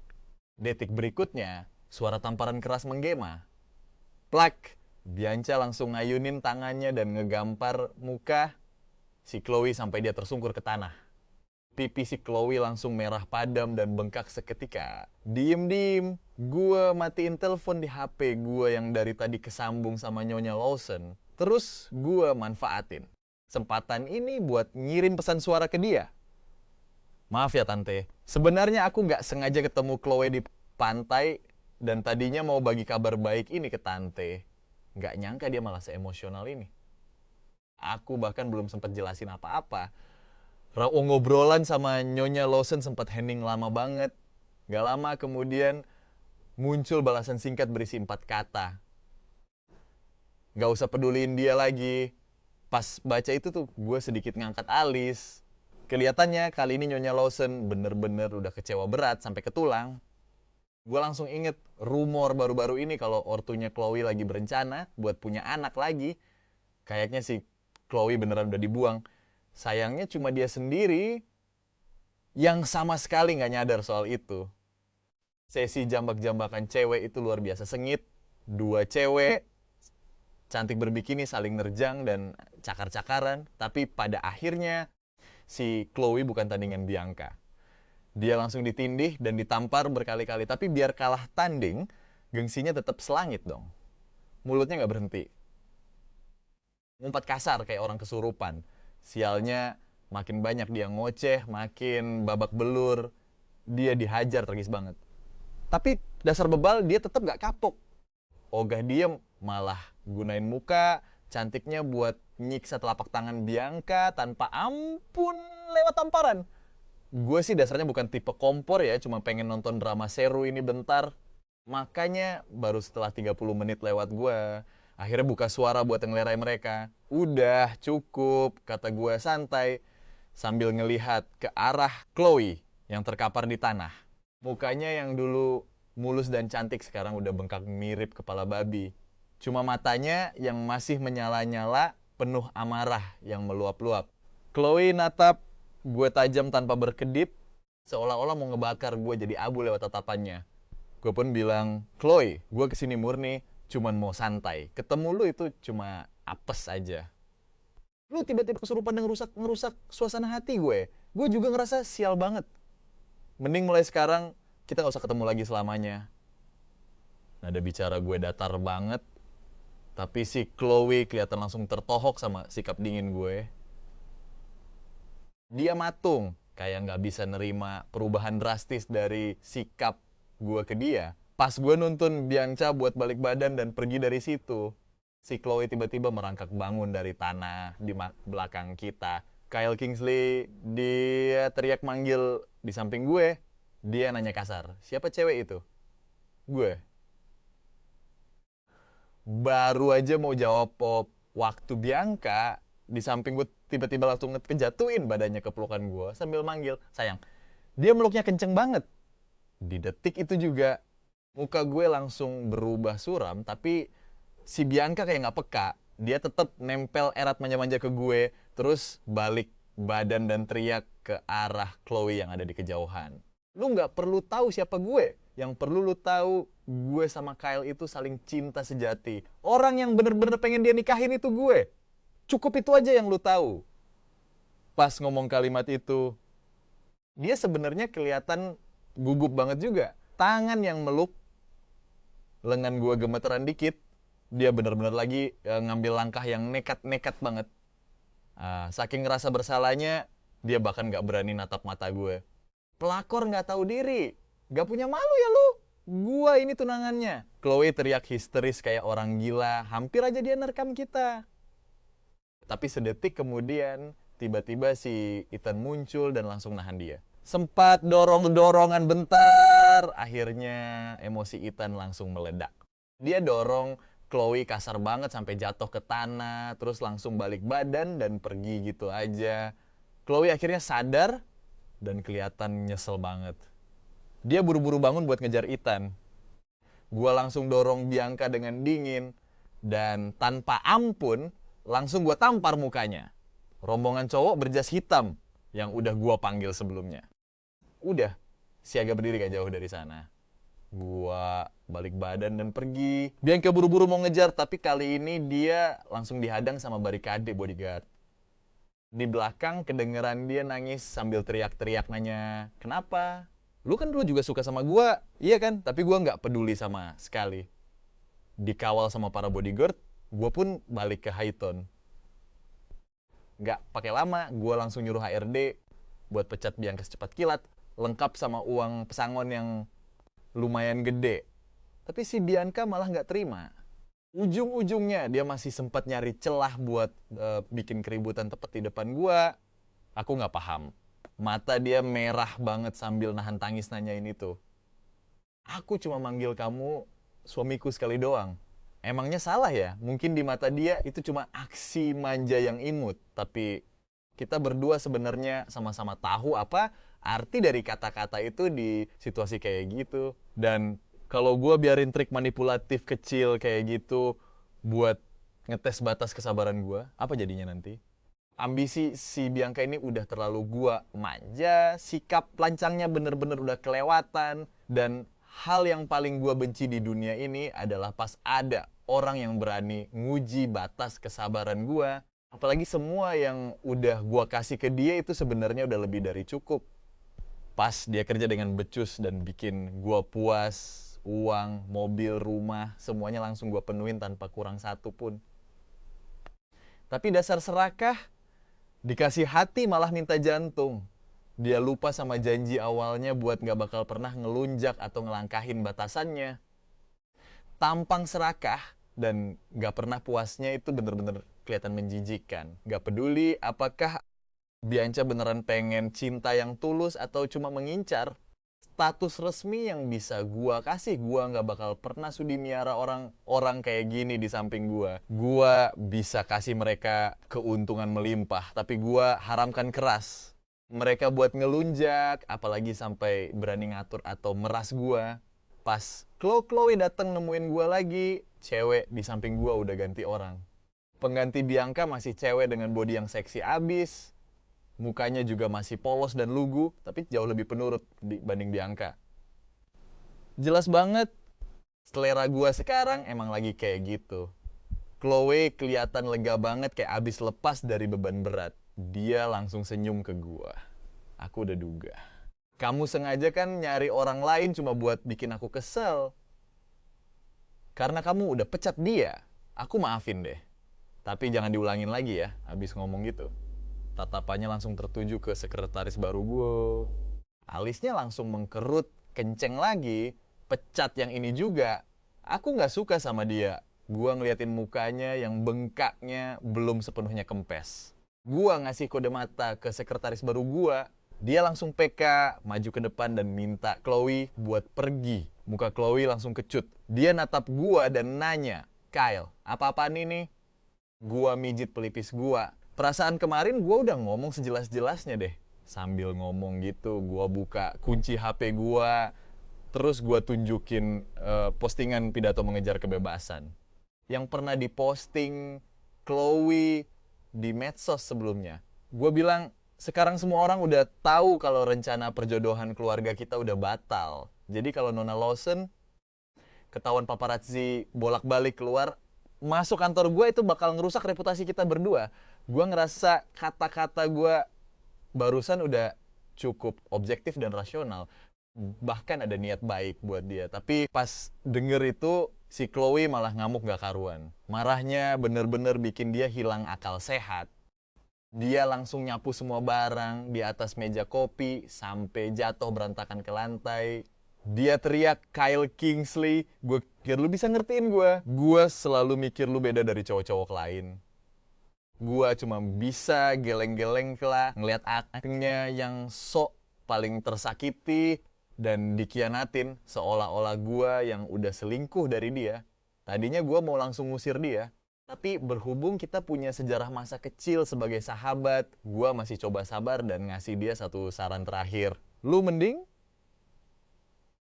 Detik berikutnya, suara tamparan keras menggema. Plak! Bianca langsung ngayunin tangannya dan ngegampar muka si Chloe sampai dia tersungkur ke tanah. Pipi si Chloe langsung merah padam dan bengkak seketika. Diem-diem, gue matiin telepon di HP gue yang dari tadi kesambung sama Nyonya Lawson. Terus gue manfaatin kesempatan ini buat ngirim pesan suara ke dia. "Maaf ya tante, sebenarnya aku nggak sengaja ketemu Chloe di pantai dan tadinya mau bagi kabar baik ini ke tante. Nggak nyangka dia malah se-emosional ini. Aku bahkan belum sempat jelasin apa-apa. Ngobrolan sama Nyonya Lawson sempat hening lama banget. Gak lama kemudian muncul balasan singkat berisi 4 kata. Gak usah peduliin dia lagi." Pas baca itu tuh gue sedikit ngangkat alis. Kelihatannya kali ini Nyonya Lawson bener-bener udah kecewa berat sampai ke tulang. Gue langsung inget rumor baru-baru ini kalau ortunya Chloe lagi berencana buat punya anak lagi. Kayaknya si Chloe beneran udah dibuang. Sayangnya cuma dia sendiri yang sama sekali gak nyadar soal itu. Sesi jambak-jambakan cewek itu luar biasa sengit. 2 cewek cantik berbikini saling nerjang dan cakar-cakaran. Tapi pada akhirnya si Chloe bukan tandingan Bianca. Dia langsung ditindih dan ditampar berkali-kali. Tapi biar kalah tanding, gengsinya tetap selangit dong. Mulutnya gak berhenti. Ngumpat kasar kayak orang kesurupan. Sialnya makin banyak dia ngoceh, makin babak belur. Dia dihajar tragis banget. Tapi dasar bebal dia tetap gak kapok. Ogah diem malah gunain muka cantiknya buat nyiksa telapak tangan Bianca tanpa ampun lewat tamparan. Gue sih dasarnya bukan tipe kompor ya, cuma pengen nonton drama seru ini bentar. Makanya baru setelah 30 menit lewat gue akhirnya buka suara buat ngelerai mereka. "Udah cukup," kata gue santai sambil ngelihat ke arah Chloe yang terkapar di tanah. Mukanya yang dulu mulus dan cantik sekarang udah bengkak mirip kepala babi. Cuma matanya yang masih menyala-nyala penuh amarah yang meluap-luap. Chloe natap gue tajam tanpa berkedip, seolah-olah mau ngebakar gue jadi abu lewat tatapannya. Gue pun bilang, "Chloe, gue kesini murni cuman mau santai. Ketemu lu itu cuma apes aja." Lu tiba-tiba kesurupan dan ngerusak suasana hati gue. Gue juga ngerasa sial banget. Mending mulai sekarang kita gak usah ketemu lagi selamanya. Nada bicara gue datar banget. Tapi si Chloe kelihatan langsung tertohok sama sikap dingin gue. Dia matung, kayak nggak bisa nerima perubahan drastis dari sikap gue ke dia. Pas gue nuntun Bianca buat balik badan dan pergi dari situ, si Chloe tiba-tiba merangkak bangun dari tanah di belakang kita. Kyle Kingsley, dia teriak manggil di samping gue. Dia nanya kasar, "Siapa cewek itu?" Gue baru aja mau jawab waktu Bianca di samping gue tiba-tiba langsung kejatuhin badannya ke pelukan gue sambil manggil, "Sayang." Dia meluknya kenceng banget. Di detik itu juga muka gue langsung berubah suram, tapi Si Bianca kayak nggak peka, dia tetap nempel erat manja-manja ke gue, terus balik badan dan teriak ke arah Chloe yang ada di kejauhan. Lu nggak perlu tahu siapa gue, yang perlu lu tahu gue sama Kyle itu saling cinta sejati. Orang yang bener-bener pengen dia nikahin itu gue. Cukup itu aja yang lu tahu. Pas ngomong kalimat itu, dia sebenarnya kelihatan gugup banget juga. Tangan yang meluk, lengan gue gemeteran dikit. Dia bener-bener lagi ngambil langkah yang nekat-nekat banget. Saking ngerasa bersalahnya, dia bahkan gak berani natap mata gue. Pelakor gak tahu diri. Gak punya malu ya lu? Gua ini tunangannya. Chloe teriak histeris kayak orang gila. Hampir aja dia nerkam kita. Tapi sedetik kemudian, tiba-tiba si Ethan muncul dan langsung nahan dia. Sempat dorong-dorongan bentar, akhirnya emosi Ethan langsung meledak. Dia dorong Chloe kasar banget sampai jatuh ke tanah, terus langsung balik badan dan pergi gitu aja. Chloe akhirnya sadar dan kelihatan nyesel banget. Dia buru-buru bangun buat ngejar Ethan. Gua langsung dorong Bianca dengan dingin dan tanpa ampun langsung gua tampar mukanya. Rombongan cowok berjas hitam yang udah gua panggil sebelumnya. Udah, siaga berdiri gak jauh dari sana. Gua balik badan dan pergi. Bianca buru-buru mau ngejar, tapi kali ini dia langsung dihadang sama barikade bodyguard. Di belakang kedengeran dia nangis sambil teriak-teriak nanya, "Kenapa? Lu kan dulu juga suka sama gua." "Iya kan, tapi gua nggak peduli sama sekali." Dikawal sama para bodyguard, gua pun balik ke Highton. Nggak pakai lama, gua langsung nyuruh HRD buat pecat Bianca secepat kilat, lengkap sama uang pesangon yang lumayan gede. Tapi si Bianca malah nggak terima. Ujung-ujungnya dia masih sempat nyari celah buat bikin keributan tepat di depan gua. Aku nggak paham. Mata dia merah banget sambil nahan tangis nanyain itu. "Aku cuma manggil kamu suamiku sekali doang. Emangnya salah ya? Mungkin di mata dia itu cuma aksi manja yang imut. Tapi kita berdua sebenarnya sama-sama tahu apa arti dari kata-kata itu di situasi kayak gitu. Dan kalau gue biarin trik manipulatif kecil kayak gitu buat ngetes batas kesabaran gue, apa jadinya nanti?" Ambisi si Bianca ini udah terlalu gue manja, sikap lancangnya bener-bener udah kelewatan. Dan hal yang paling gue benci di dunia ini adalah pas ada orang yang berani nguji batas kesabaran gue. Apalagi semua yang udah gue kasih ke dia itu sebenarnya udah lebih dari cukup. Pas dia kerja dengan becus dan bikin gue puas, uang, mobil, rumah, semuanya langsung gue penuhin tanpa kurang satu pun. Tapi dasar serakah, dikasih hati malah minta jantung. Dia lupa sama janji awalnya buat gak bakal pernah ngelunjak atau ngelangkahin batasannya. Tampang serakah dan gak pernah puasnya itu bener-bener kelihatan menjijikan. Gak peduli apakah Bianca beneran pengen cinta yang tulus atau cuma mengincar status resmi yang bisa gua kasih. Gua nggak bakal pernah sudi miara orang kayak gini di samping gua. Gua bisa kasih mereka keuntungan melimpah, tapi gua haramkan keras mereka buat ngelunjak, apalagi sampai berani ngatur atau meras gua. Pas Chloe datang nemuin gua lagi, cewek di samping gua udah ganti orang. Pengganti Bianca masih cewek dengan body yang seksi abis. Mukanya juga masih polos dan lugu, tapi jauh lebih penurut dibanding Bianca. Jelas banget, selera gua sekarang emang lagi kayak gitu. Chloe kelihatan lega banget kayak abis lepas dari beban berat. Dia langsung senyum ke gua. Aku udah duga. "Kamu sengaja kan nyari orang lain cuma buat bikin aku kesel. Karena kamu udah pecat dia, aku maafin deh. Tapi jangan diulangin lagi ya," abis ngomong gitu. Tatapannya langsung tertuju ke sekretaris baru gue. Alisnya langsung mengkerut, kenceng lagi. "Pecat yang ini juga. Aku gak suka sama dia." Gue ngeliatin mukanya yang bengkaknya belum sepenuhnya kempes. Gue ngasih kode mata ke sekretaris baru gue. Dia langsung PK, maju ke depan dan minta Chloe buat pergi. Muka Chloe langsung kecut. Dia natap gue dan nanya, "Kyle, apa-apaan ini?" Gue mijit pelipis gue. Perasaan kemarin gue udah ngomong sejelas-jelasnya deh. Sambil ngomong gitu, gue buka kunci HP gue. Terus gue tunjukin postingan pidato mengejar kebebasan. yang pernah diposting Chloe di medsos sebelumnya. Gue bilang, sekarang semua orang udah tahu kalau rencana perjodohan keluarga kita udah batal. Jadi kalau Nona Lawson ketahuan paparazzi bolak-balik keluar, masuk kantor gue itu bakal ngerusak reputasi kita berdua. Gue ngerasa kata-kata gue barusan udah cukup objektif dan rasional. Bahkan ada niat baik buat dia. Tapi pas denger itu, si Chloe malah ngamuk gak karuan. Marahnya bener-bener bikin dia hilang akal sehat. Dia langsung nyapu semua barang di atas meja kopi sampai jatuh berantakan ke lantai. Dia teriak, "Kyle Kingsley, gue pikir lu bisa ngertiin gue. Gue selalu mikir lu beda dari cowok-cowok lain. Gue cuma bisa geleng-geleng lah ngeliat aktingnya yang sok paling tersakiti dan dikhianatin seolah-olah gue yang udah selingkuh dari dia. Tadinya gue mau langsung ngusir dia. Tapi berhubung kita punya sejarah masa kecil sebagai sahabat, gue masih coba sabar dan ngasih dia satu saran terakhir. Lu mending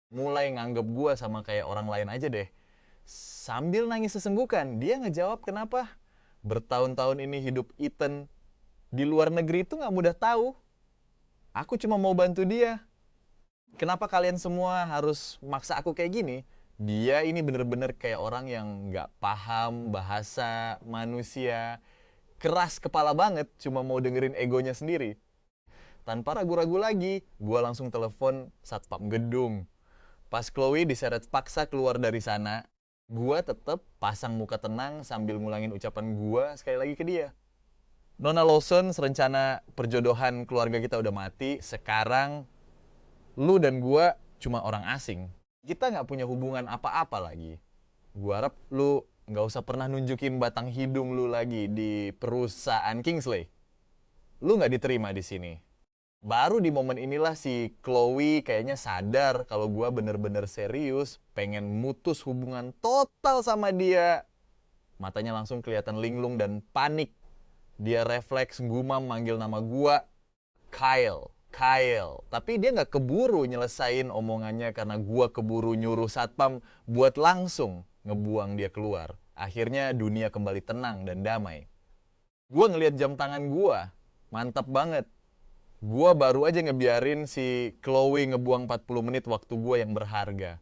mulai nganggep gue sama kayak orang lain aja deh. Sambil nangis sesenggukan, dia ngejawab kenapa bertahun-tahun ini hidup Ethan di luar negeri itu gak mudah tahu. Aku cuma mau bantu dia. Kenapa kalian semua harus maksa aku kayak gini? Dia ini bener-bener kayak orang yang gak paham bahasa manusia. Keras kepala banget, cuma mau dengerin egonya sendiri. Tanpa ragu-ragu lagi, gue langsung telepon satpam gedung. Pas Chloe diseret paksa keluar dari sana, gue tetap pasang muka tenang sambil ngulangin ucapan gue sekali lagi ke dia. Nona Lawson, serencana perjodohan keluarga kita udah mati. Sekarang, lu dan gue cuma orang asing. Kita nggak punya hubungan apa-apa lagi. Gue harap lu nggak usah pernah nunjukin batang hidung lu lagi di perusahaan Kingsley. Lu nggak diterima di sini. Baru di momen inilah si Chloe kayaknya sadar kalau gue bener-bener serius, pengen mutus hubungan total sama dia. Matanya langsung kelihatan linglung dan panik. Dia refleks gumam manggil nama gue, Kyle. Tapi dia nggak keburu nyelesain omongannya karena gue keburu nyuruh satpam buat langsung ngebuang dia keluar. Akhirnya dunia kembali tenang dan damai. Gue ngelihat jam tangan gue, mantap banget. Gue baru aja ngebiarin si Chloe ngebuang 40 menit waktu gue yang berharga.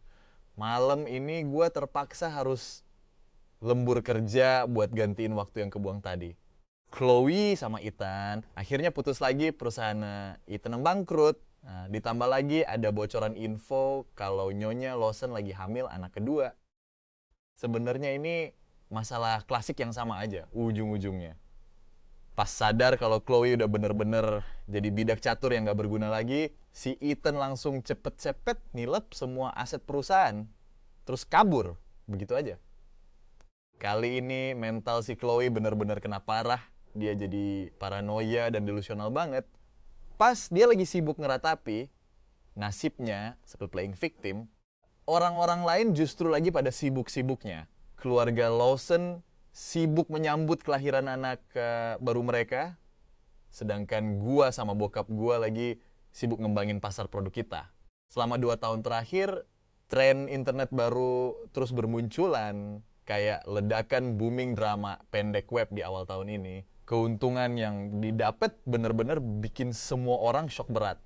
Malam ini gue terpaksa harus lembur kerja buat gantiin waktu yang kebuang tadi. Chloe sama Ethan akhirnya putus lagi, perusahaan Ethan yang bangkrut. Nah, ditambah lagi ada bocoran info kalau Nyonya Lawson lagi hamil anak kedua. Sebenarnya ini masalah klasik yang sama aja ujung-ujungnya. Pas sadar kalau Chloe udah bener-bener jadi bidak catur yang gak berguna lagi, si Ethan langsung cepet-cepet nilep semua aset perusahaan. Terus kabur, begitu aja. Kali ini mental si Chloe bener-bener kena parah. Dia jadi paranoia dan delusional banget. Pas dia lagi sibuk ngeratapi, nasibnya seperti playing victim, orang-orang lain justru lagi pada sibuk-sibuknya. Keluarga Lawson sibuk menyambut kelahiran anak baru mereka, sedangkan gua sama bokap gua lagi sibuk ngembangin pasar produk kita. Selama 2 tahun terakhir, tren internet baru terus bermunculan, kayak ledakan booming drama pendek web di awal tahun ini. Keuntungan yang didapat bener-bener bikin semua orang shock berat.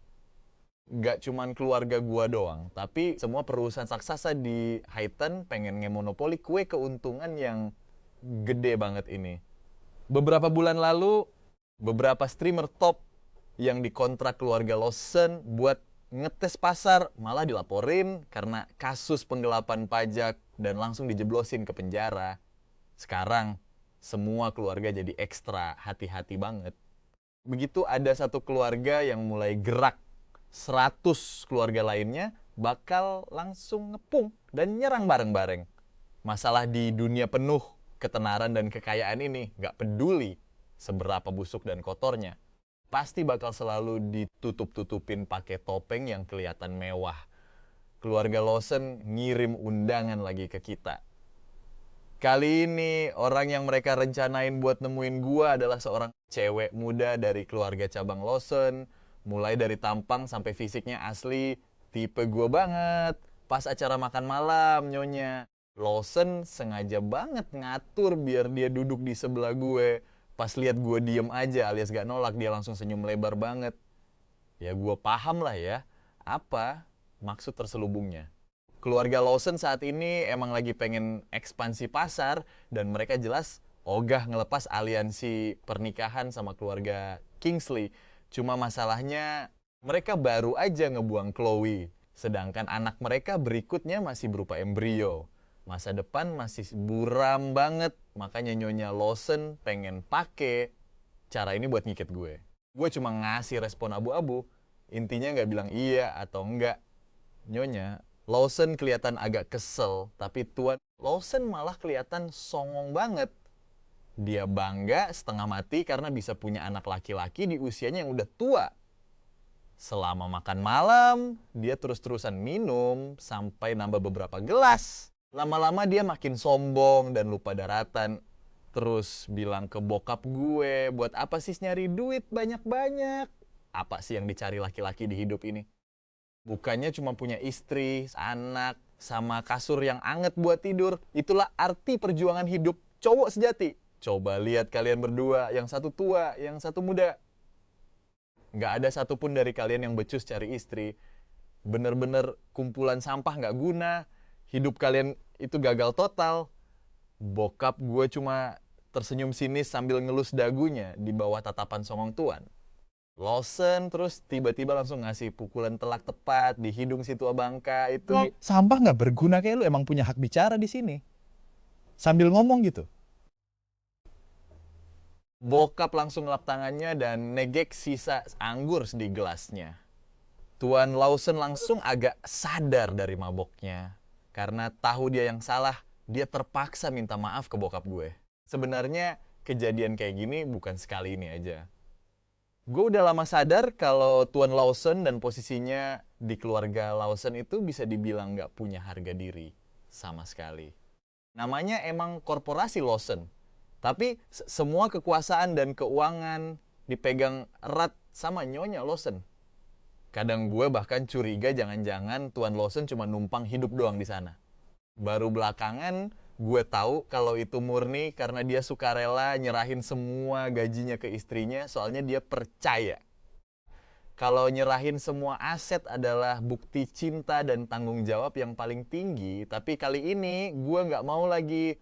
Gak cuman keluarga gua doang, tapi semua perusahaan raksasa di Highton pengen ngemonopoli kue keuntungan yang gede banget ini. Beberapa bulan lalu, beberapa streamer top yang dikontrak keluarga Lawson buat ngetes pasar malah dilaporin karena kasus penggelapan pajak dan langsung dijeblosin ke penjara. Sekarang, semua keluarga jadi ekstra hati-hati banget. Begitu ada satu keluarga yang mulai gerak, 100 keluarga lainnya bakal langsung ngepung dan nyerang bareng-bareng. Masalah di dunia penuh ketenaran dan kekayaan ini gak peduli seberapa busuk dan kotornya, pasti bakal selalu ditutup-tutupin pakai topeng yang kelihatan mewah. Keluarga Lawson ngirim undangan lagi ke kita. Kali ini orang yang mereka rencanain buat nemuin gua adalah seorang cewek muda dari keluarga cabang Lawson. Mulai dari tampang sampai fisiknya asli, tipe gua banget. Pas acara makan malam, Nyonya. Lawson sengaja banget ngatur biar dia duduk di sebelah gue. Pas lihat gue diem aja alias gak nolak, dia langsung senyum lebar banget. Ya gue paham lah ya, apa maksud terselubungnya. Keluarga Lawson saat ini emang lagi pengen ekspansi pasar dan mereka jelas ogah ngelepas aliansi pernikahan sama keluarga Kingsley. Cuma masalahnya mereka baru aja ngebuang Chloe, sedangkan anak mereka berikutnya masih berupa embrio. Masa depan masih buram banget, makanya Nyonya Lawson pengen pakai cara ini buat ngikat gue. Gue cuma ngasih respon abu-abu, intinya nggak bilang iya atau enggak. Nyonya Lawson kelihatan agak kesel, tapi Tuan Lawson malah kelihatan songong banget. Dia bangga setengah mati karena bisa punya anak laki-laki di usianya yang udah tua. Selama makan malam, dia terus-terusan minum sampai nambah beberapa gelas. Lama-lama dia makin sombong dan lupa daratan. Terus bilang ke bokap gue, buat apa sih nyari duit banyak-banyak? Apa sih yang dicari laki-laki di hidup ini? Bukannya cuma punya istri, anak, sama kasur yang anget buat tidur. Itulah arti perjuangan hidup cowok sejati. Coba lihat kalian berdua, yang satu tua, yang satu muda. Nggak ada satupun dari kalian yang becus cari istri. Bener-bener kumpulan sampah nggak guna. Hidup kalian itu gagal total. Bokap gue cuma tersenyum sinis sambil ngelus dagunya di bawah tatapan songong Tuan. Lawson terus tiba-tiba langsung ngasih pukulan telak tepat di hidung si tua bangka itu. Sampah nggak berguna kayak lu emang punya hak bicara di sini. Sambil ngomong gitu. Bokap langsung ngelap tangannya dan negek sisa anggur di gelasnya. Tuan Lawson langsung agak sadar dari maboknya. Karena tahu dia yang salah, dia terpaksa minta maaf ke bokap gue. Sebenarnya kejadian kayak gini bukan sekali ini aja. Gue udah lama sadar kalau Tuan Lawson dan posisinya di keluarga Lawson itu bisa dibilang nggak punya harga diri sama sekali. Namanya emang korporasi Lawson. Tapi semua kekuasaan dan keuangan dipegang erat sama Nyonya Lawson. Kadang gue bahkan curiga jangan-jangan Tuan Lawson cuma numpang hidup doang di sana. Baru belakangan gue tahu kalau itu murni karena dia sukarela nyerahin semua gajinya ke istrinya soalnya dia percaya. Kalau nyerahin semua aset adalah bukti cinta dan tanggung jawab yang paling tinggi, tapi kali ini gue nggak mau lagi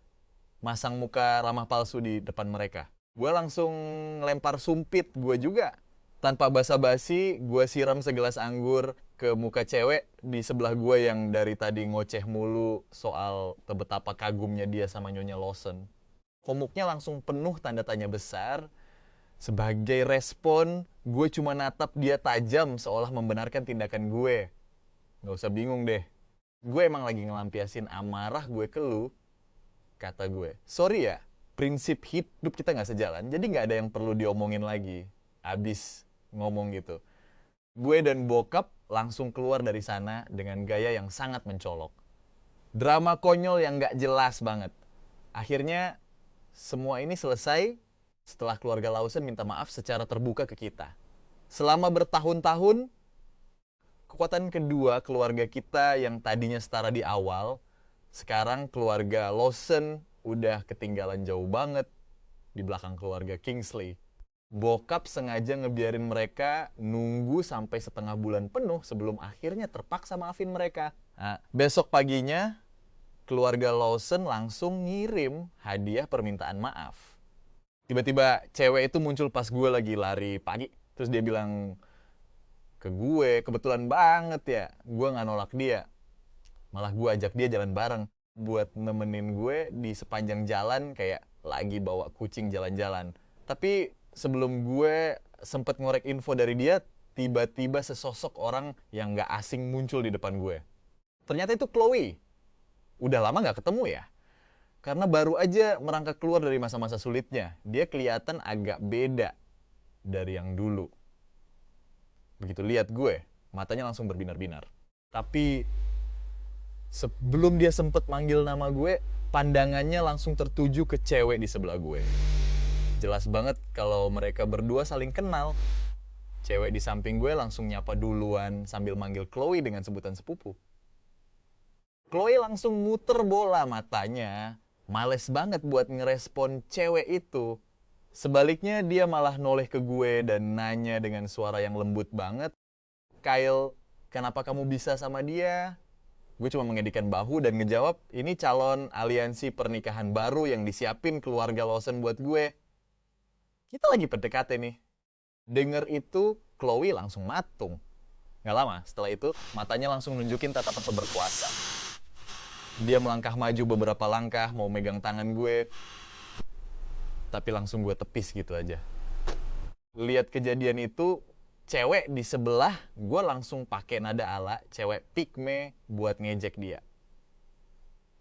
masang muka ramah palsu di depan mereka. Gue langsung lempar sumpit gue juga. Tanpa basa-basi, gue siram segelas anggur ke muka cewek di sebelah gue yang dari tadi ngoceh mulu soal betapa kagumnya dia sama Nyonya Lawson. Komuknya langsung penuh tanda tanya besar. Sebagai respon, gue cuma natap dia tajam seolah membenarkan tindakan gue. Gak usah bingung deh. Gue emang lagi ngelampiasin amarah gue ke lu, kata gue. Sorry ya, prinsip hidup kita gak sejalan, jadi gak ada yang perlu diomongin lagi. Abis ngomong gitu. Gue dan bokap langsung keluar dari sana dengan gaya yang sangat mencolok. Drama konyol yang gak jelas banget. Akhirnya semua ini selesai setelah keluarga Lawson minta maaf secara terbuka ke kita. Selama bertahun-tahun, kekuatan kedua keluarga kita yang tadinya setara di awal, sekarang keluarga Lawson udah ketinggalan jauh banget di belakang keluarga Kingsley. Bokap sengaja ngebiarin mereka nunggu sampai setengah bulan penuh sebelum akhirnya terpaksa maafin mereka. Nah, besok paginya, keluarga Lawson langsung ngirim hadiah permintaan maaf. Tiba-tiba cewek itu muncul pas gue lagi lari pagi. Terus dia bilang ke gue, kebetulan banget ya, gue gak nolak dia. Malah gue ajak dia jalan bareng buat nemenin gue di sepanjang jalan kayak lagi bawa kucing jalan-jalan. Tapi sebelum gue sempet ngorek info dari dia, tiba-tiba sesosok orang yang gak asing muncul di depan gue. Ternyata itu Chloe. Udah lama gak ketemu ya. Karena baru aja merangkak keluar dari masa-masa sulitnya. Dia kelihatan agak beda dari yang dulu. Begitu lihat gue, matanya langsung berbinar-binar. Tapi sebelum dia sempet manggil nama gue, pandangannya langsung tertuju ke cewek di sebelah gue. Jelas banget kalau mereka berdua saling kenal. Cewek di samping gue langsung nyapa duluan sambil manggil Chloe dengan sebutan sepupu. Chloe langsung muter bola matanya. Males banget buat ngerespon cewek itu. Sebaliknya dia malah noleh ke gue dan nanya dengan suara yang lembut banget. Kyle, kenapa kamu bisa sama dia? Gue cuma mengedikan bahu dan ngejawab, ini calon aliansi pernikahan baru yang disiapin keluarga Lawson buat gue. Kita lagi PDKT nih. Denger itu, Chloe langsung matung. Gak lama, setelah itu matanya langsung nunjukin tatapan berkuasa. Dia melangkah maju beberapa langkah, mau megang tangan gue. Tapi langsung gue tepis gitu aja. Lihat kejadian itu, cewek di sebelah, gue langsung pakai nada ala cewek pygmy buat ngejek dia.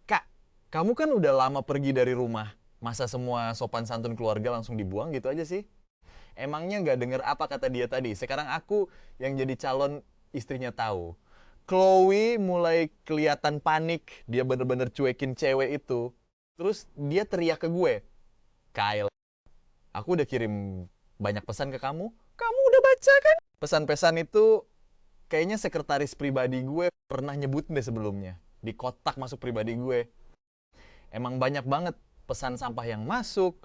Kak, kamu kan udah lama pergi dari rumah. Masa semua sopan santun keluarga langsung dibuang gitu aja sih? Emangnya nggak denger apa kata dia tadi? Sekarang aku yang jadi calon istrinya tahu. Chloe mulai kelihatan panik. Dia bener-bener cuekin cewek itu. Terus dia teriak ke gue. Kyle, aku udah kirim banyak pesan ke kamu. Kamu udah baca kan? Pesan-pesan itu kayaknya sekretaris pribadi gue pernah nyebut deh sebelumnya. Di kotak masuk pribadi gue. Emang banyak banget pesan sampah yang masuk.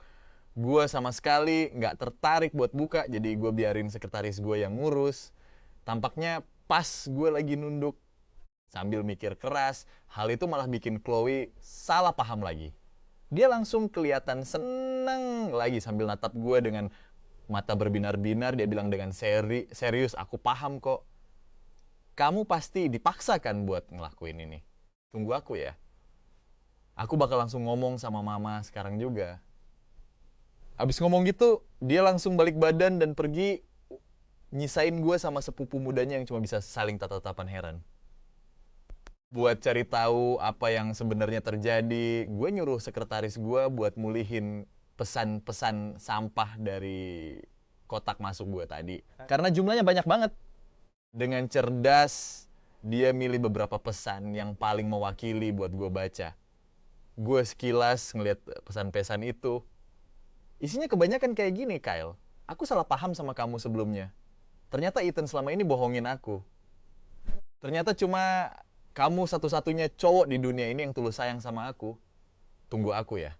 Gue sama sekali nggak tertarik buat buka. Jadi gue biarin sekretaris gue yang ngurus. Tampaknya pas gue lagi nunduk sambil mikir keras, hal itu malah bikin Chloe salah paham lagi. Dia langsung kelihatan seneng lagi sambil natap gue dengan mata berbinar-binar. Dia bilang dengan serius, aku paham kok. Kamu pasti dipaksakan buat ngelakuin ini. Tunggu aku ya. Aku bakal langsung ngomong sama mama sekarang juga. Abis ngomong gitu, dia langsung balik badan dan pergi nyisain gue sama sepupu mudanya yang cuma bisa saling tatap-tatapan heran. Buat cari tahu apa yang sebenarnya terjadi, gue nyuruh sekretaris gue buat mulihin pesan-pesan sampah dari kotak masuk gue tadi. Karena jumlahnya banyak banget. Dengan cerdas, dia milih beberapa pesan yang paling mewakili buat gue baca. Gue sekilas ngeliat pesan-pesan itu. Isinya kebanyakan kayak gini, Kyle. Aku salah paham sama kamu sebelumnya. Ternyata Ethan selama ini bohongin aku. Ternyata cuma kamu satu-satunya cowok di dunia ini yang tulus sayang sama aku. Tunggu aku ya.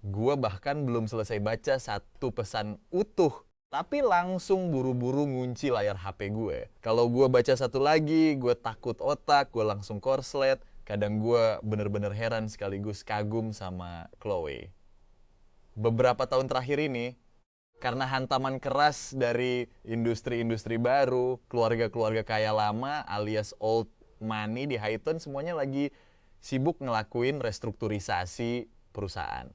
Gua bahkan belum selesai baca satu pesan utuh, tapi langsung buru-buru ngunci layar HP gue. Kalau gue baca satu lagi, gue takut otak, gue langsung korslet. Kadang gue bener-bener heran sekaligus kagum sama Chloe. Beberapa tahun terakhir ini, karena hantaman keras dari industri-industri baru, keluarga-keluarga kaya lama alias old money di Highton semuanya lagi sibuk ngelakuin restrukturisasi perusahaan.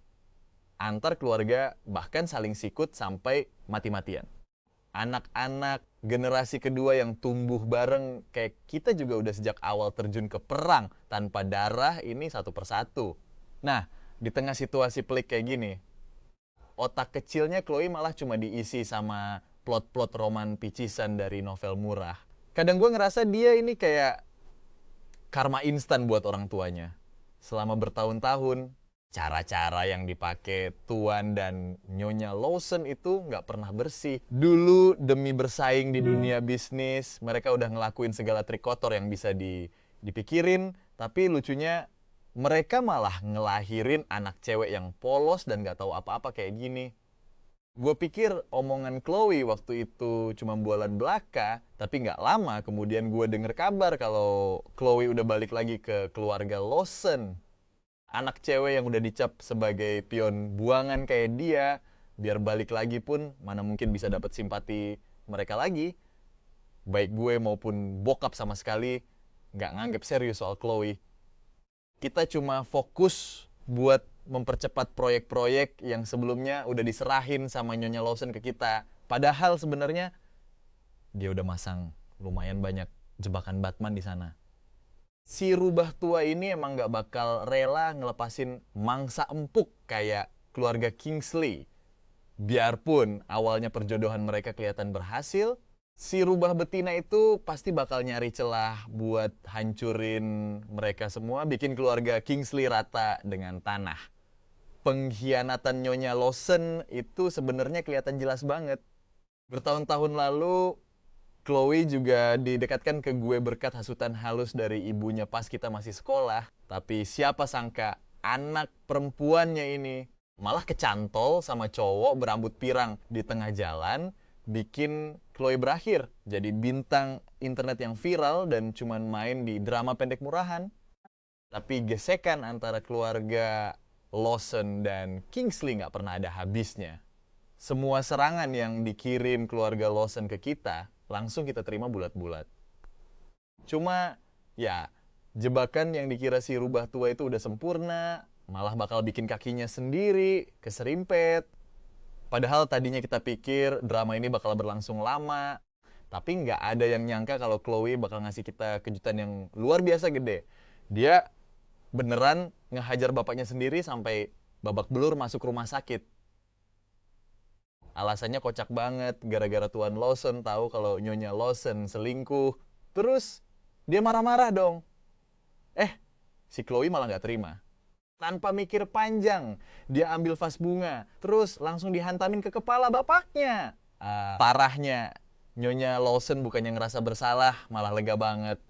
Antar keluarga bahkan saling sikut sampai mati-matian. Anak-anak generasi kedua yang tumbuh bareng kayak kita juga udah sejak awal terjun ke perang tanpa darah ini satu persatu. Nah, di tengah situasi pelik kayak gini, otak kecilnya Chloe malah cuma diisi sama plot-plot roman picisan dari novel murah. Kadang gue ngerasa dia ini kayak karma instan buat orang tuanya. Selama bertahun-tahun, cara-cara yang dipakai Tuan dan Nyonya Lawson itu nggak pernah bersih. Dulu demi bersaing di dunia bisnis, mereka udah ngelakuin segala trik kotor yang bisa dipikirin. Tapi lucunya, mereka malah ngelahirin anak cewek yang polos dan nggak tahu apa-apa kayak gini. Gue pikir omongan Chloe waktu itu cuma bualan belaka, tapi nggak lama kemudian gue denger kabar kalau Chloe udah balik lagi ke keluarga Lawson. Anak cewek yang udah dicap sebagai pion buangan kayak dia, biar balik lagi pun mana mungkin bisa dapat simpati mereka lagi. Baik gue maupun bokap sama sekali nggak nganggep serius soal Chloe. Kita cuma fokus buat mempercepat proyek-proyek yang sebelumnya udah diserahin sama Nyonya Lawson ke kita. Padahal sebenarnya dia udah masang lumayan banyak jebakan Batman di sana. Si rubah tua ini emang gak bakal rela ngelepasin mangsa empuk kayak keluarga Kingsley. Biarpun awalnya perjodohan mereka kelihatan berhasil, si rubah betina itu pasti bakal nyari celah buat hancurin mereka semua, bikin keluarga Kingsley rata dengan tanah. Pengkhianatan Nyonya Lawson itu sebenarnya kelihatan jelas banget. Bertahun-tahun lalu, Chloe juga didekatkan ke gue berkat hasutan halus dari ibunya pas kita masih sekolah. Tapi siapa sangka anak perempuannya ini malah kecantol sama cowok berambut pirang di tengah jalan, bikin Chloe berakhir jadi bintang internet yang viral dan cuman main di drama pendek murahan. Tapi gesekan antara keluarga Lawson dan Kingsley nggak pernah ada habisnya. Semua serangan yang dikirim keluarga Lawson ke kita, langsung kita terima bulat-bulat. Cuma, ya, jebakan yang dikira si rubah tua itu udah sempurna, malah bakal bikin kakinya sendiri, keserimpet. Padahal tadinya kita pikir drama ini bakal berlangsung lama, tapi nggak ada yang nyangka kalau Chloe bakal ngasih kita kejutan yang luar biasa gede. Dia beneran ngehajar bapaknya sendiri sampai babak belur masuk rumah sakit. Alasannya kocak banget, gara-gara Tuan Lawson tahu kalau Nyonya Lawson selingkuh. Terus dia marah-marah dong. Si Chloe malah nggak terima. Tanpa mikir panjang, dia ambil vas bunga, terus langsung dihantamin ke kepala bapaknya. Parahnya, Nyonya Lawson bukannya ngerasa bersalah, malah lega banget.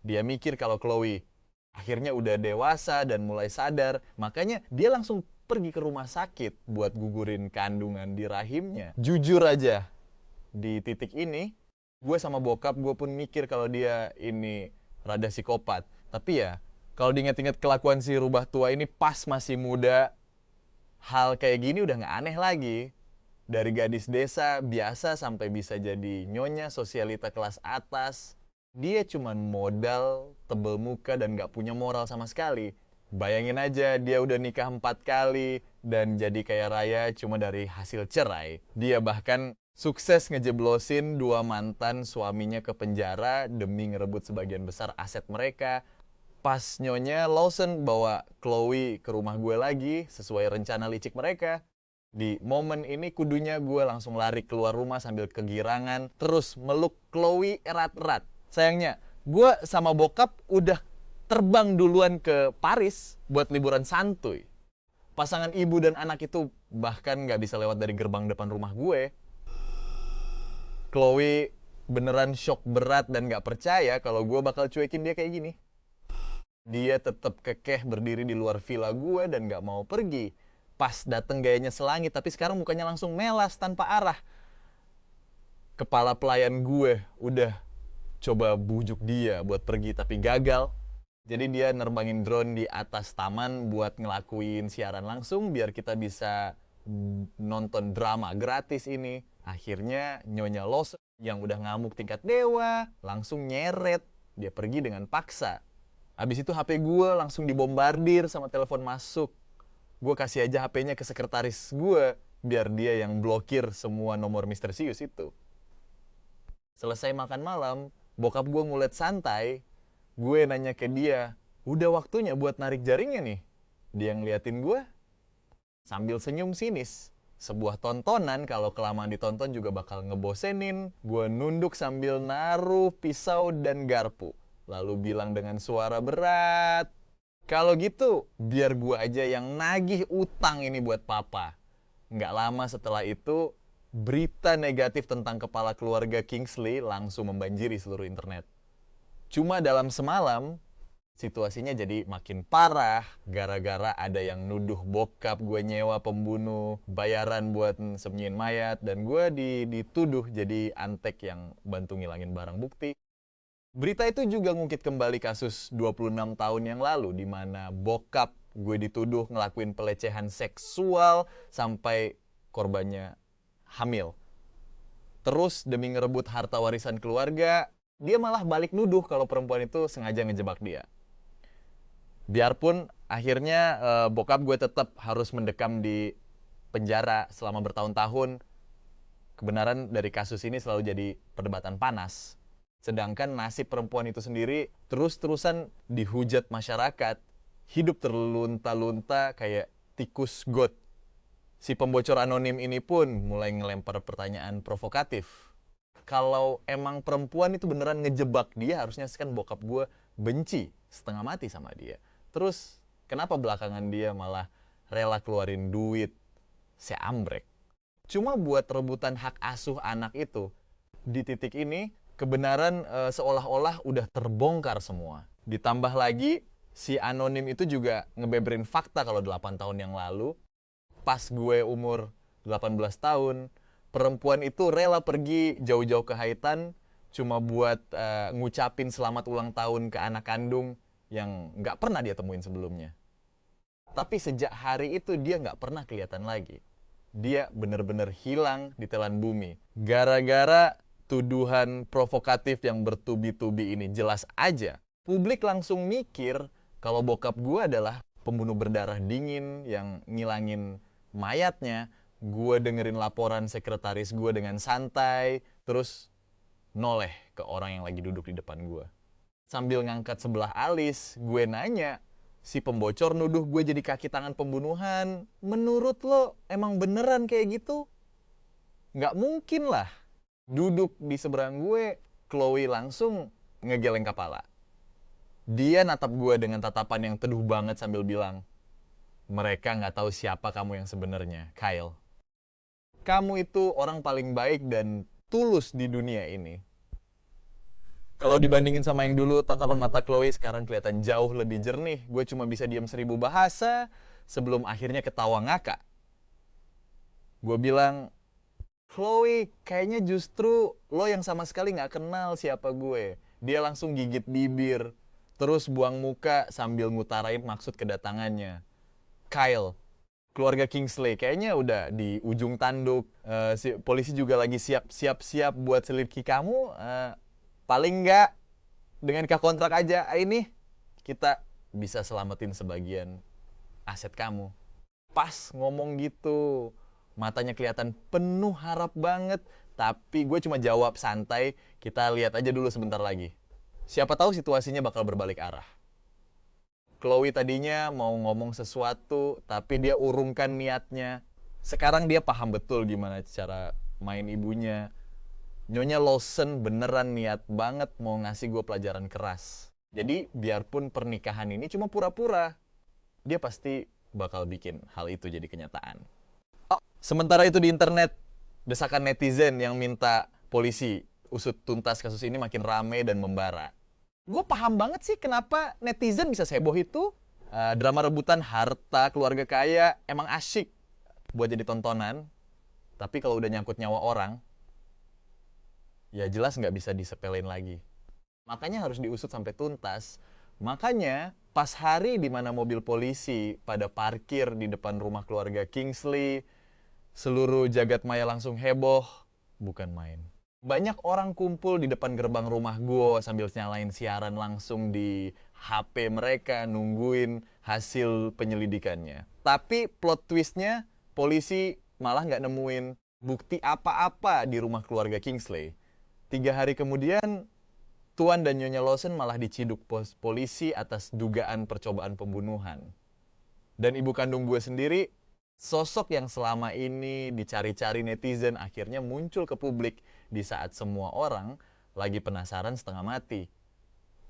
Dia mikir kalau Chloe akhirnya udah dewasa dan mulai sadar, makanya dia langsung pergi ke rumah sakit buat gugurin kandungan di rahimnya. Jujur aja, di titik ini, gue sama bokap gue pun mikir kalau dia ini rada psikopat. Tapi ya, kalau diinget-inget kelakuan si rubah tua ini pas masih muda, hal kayak gini udah nggak aneh lagi. Dari gadis desa biasa sampai bisa jadi nyonya sosialita kelas atas, dia cuman modal, tebel muka, dan nggak punya moral sama sekali. Bayangin aja, dia udah nikah 4 kali dan jadi kaya raya cuma dari hasil cerai. Dia bahkan sukses ngejeblosin 2 mantan suaminya ke penjara demi ngerebut sebagian besar aset mereka. Pas Nyonya Lawson bawa Chloe ke rumah gue lagi sesuai rencana licik mereka. Di momen ini kudunya gue langsung lari keluar rumah sambil kegirangan, terus meluk Chloe erat-erat. Sayangnya, gue sama bokap udah terbang duluan ke Paris buat liburan santuy. Pasangan ibu dan anak itu bahkan nggak bisa lewat dari gerbang depan rumah gue. Chloe beneran shock berat dan nggak percaya kalau gue bakal cuekin dia kayak gini. Dia tetap kekeh berdiri di luar villa gue dan nggak mau pergi. Pas dateng gayanya selangit, tapi sekarang mukanya langsung melas tanpa arah. Kepala pelayan gue udah coba bujuk dia buat pergi tapi gagal. Jadi dia nerbangin drone di atas taman buat ngelakuin siaran langsung biar kita bisa nonton drama gratis ini. Akhirnya Nyonya Lawson yang udah ngamuk tingkat dewa langsung nyeret. Dia pergi dengan paksa. Habis itu HP gue langsung dibombardir sama telepon masuk. Gue kasih aja HP-nya ke sekretaris gue biar dia yang blokir semua nomor misterius itu. Selesai makan malam, bokap gue ngulet santai. Gue nanya ke dia, udah waktunya buat narik jaringnya nih. Dia ngeliatin gue sambil senyum sinis. Sebuah tontonan kalau kelamaan ditonton juga bakal ngebosenin. Gue nunduk sambil naruh pisau dan garpu. Lalu bilang dengan suara berat, kalau gitu biar gue aja yang nagih utang ini buat papa. Nggak lama setelah itu, berita negatif tentang kepala keluarga Kingsley langsung membanjiri seluruh internet. Cuma dalam semalam, situasinya jadi makin parah gara-gara ada yang nuduh bokap gue nyewa pembunuh, bayaran buat sembunyiin mayat, dan gue dituduh jadi antek yang bantu ngilangin barang bukti. Berita itu juga ngungkit kembali kasus 26 tahun yang lalu di mana bokap gue dituduh ngelakuin pelecehan seksual sampai korbannya hamil. Terus demi ngerebut harta warisan keluarga, dia malah balik nuduh kalau perempuan itu sengaja ngejebak dia. Biarpun akhirnya bokap gue tetap harus mendekam di penjara selama bertahun-tahun, kebenaran dari kasus ini selalu jadi perdebatan panas. Sedangkan nasib perempuan itu sendiri terus-terusan dihujat masyarakat, hidup terlunta-lunta kayak tikus got. Si pembocor anonim ini pun mulai ngelempar pertanyaan provokatif. Kalau emang perempuan itu beneran ngejebak dia, harusnya kan bokap gue benci setengah mati sama dia. Terus kenapa belakangan dia malah rela keluarin duit seambrek? Cuma buat rebutan hak asuh anak itu, di titik ini kebenaran seolah-olah udah terbongkar semua. Ditambah lagi si anonim itu juga ngebeberin fakta kalau 8 tahun yang lalu pas gue umur 18 tahun, perempuan itu rela pergi jauh-jauh ke Haitan cuma buat ngucapin selamat ulang tahun ke anak kandung yang nggak pernah dia temuin sebelumnya. Tapi sejak hari itu dia nggak pernah kelihatan lagi. Dia bener-bener hilang di telan bumi. Gara-gara tuduhan provokatif yang bertubi-tubi ini. Jelas aja, publik langsung mikir kalau bokap gue adalah pembunuh berdarah dingin yang ngilangin mayatnya. Gue dengerin laporan sekretaris gue dengan santai, terus noleh ke orang yang lagi duduk di depan gue. Sambil ngangkat sebelah alis, gue nanya, si pembocor nuduh gue jadi kaki tangan pembunuhan. Menurut lo emang beneran kayak gitu? Nggak mungkin lah. Duduk di seberang gue, Chloe langsung ngegeleng kepala. Dia natap gue dengan tatapan yang teduh banget sambil bilang, mereka nggak tahu siapa kamu yang sebenarnya, Kyle. Kamu itu orang paling baik dan tulus di dunia ini. Kalau dibandingin sama yang dulu, tatapan mata Chloe sekarang kelihatan jauh lebih jernih. Gue cuma bisa diam 1000 bahasa sebelum akhirnya ketawa ngakak. Gue bilang, Chloe, kayaknya justru lo yang sama sekali gak kenal siapa gue. Dia langsung gigit bibir, terus buang muka sambil ngutarain maksud kedatangannya. Kyle, keluarga Kingsley kayaknya udah di ujung tanduk. Polisi juga lagi siap-siap buat selidiki kamu. Paling nggak dengan kontrak aja ini kita bisa selamatin sebagian aset kamu. Pas ngomong gitu, matanya kelihatan penuh harap banget. Tapi gue cuma jawab santai, kita lihat aja dulu sebentar lagi. Siapa tahu situasinya bakal berbalik arah. Chloe tadinya mau ngomong sesuatu, tapi dia urungkan niatnya. Sekarang dia paham betul gimana cara main ibunya. Nyonya Lawson beneran niat banget mau ngasih gue pelajaran keras. Jadi biarpun pernikahan ini cuma pura-pura, dia pasti bakal bikin hal itu jadi kenyataan. Sementara itu di internet, desakan netizen yang minta polisi usut tuntas kasus ini makin rame dan membara. Gue paham banget sih kenapa netizen bisa seheboh itu. Drama rebutan harta keluarga kaya emang asyik buat jadi tontonan. Tapi kalau udah nyangkut nyawa orang, ya jelas nggak bisa disepelein lagi. Makanya harus diusut sampai tuntas. Makanya pas hari di mana mobil polisi pada parkir di depan rumah keluarga Kingsley, seluruh jagat maya langsung heboh, bukan main. Banyak orang kumpul di depan gerbang rumah gue sambil nyalain siaran langsung di HP mereka, nungguin hasil penyelidikannya. Tapi plot twistnya, polisi malah nggak nemuin bukti apa-apa di rumah keluarga Kingsley. 3 hari kemudian, Tuan dan Nyonya Lawson malah diciduk polisi atas dugaan percobaan pembunuhan. Dan ibu kandung gue sendiri, sosok yang selama ini dicari-cari netizen akhirnya muncul ke publik di saat semua orang lagi penasaran setengah mati.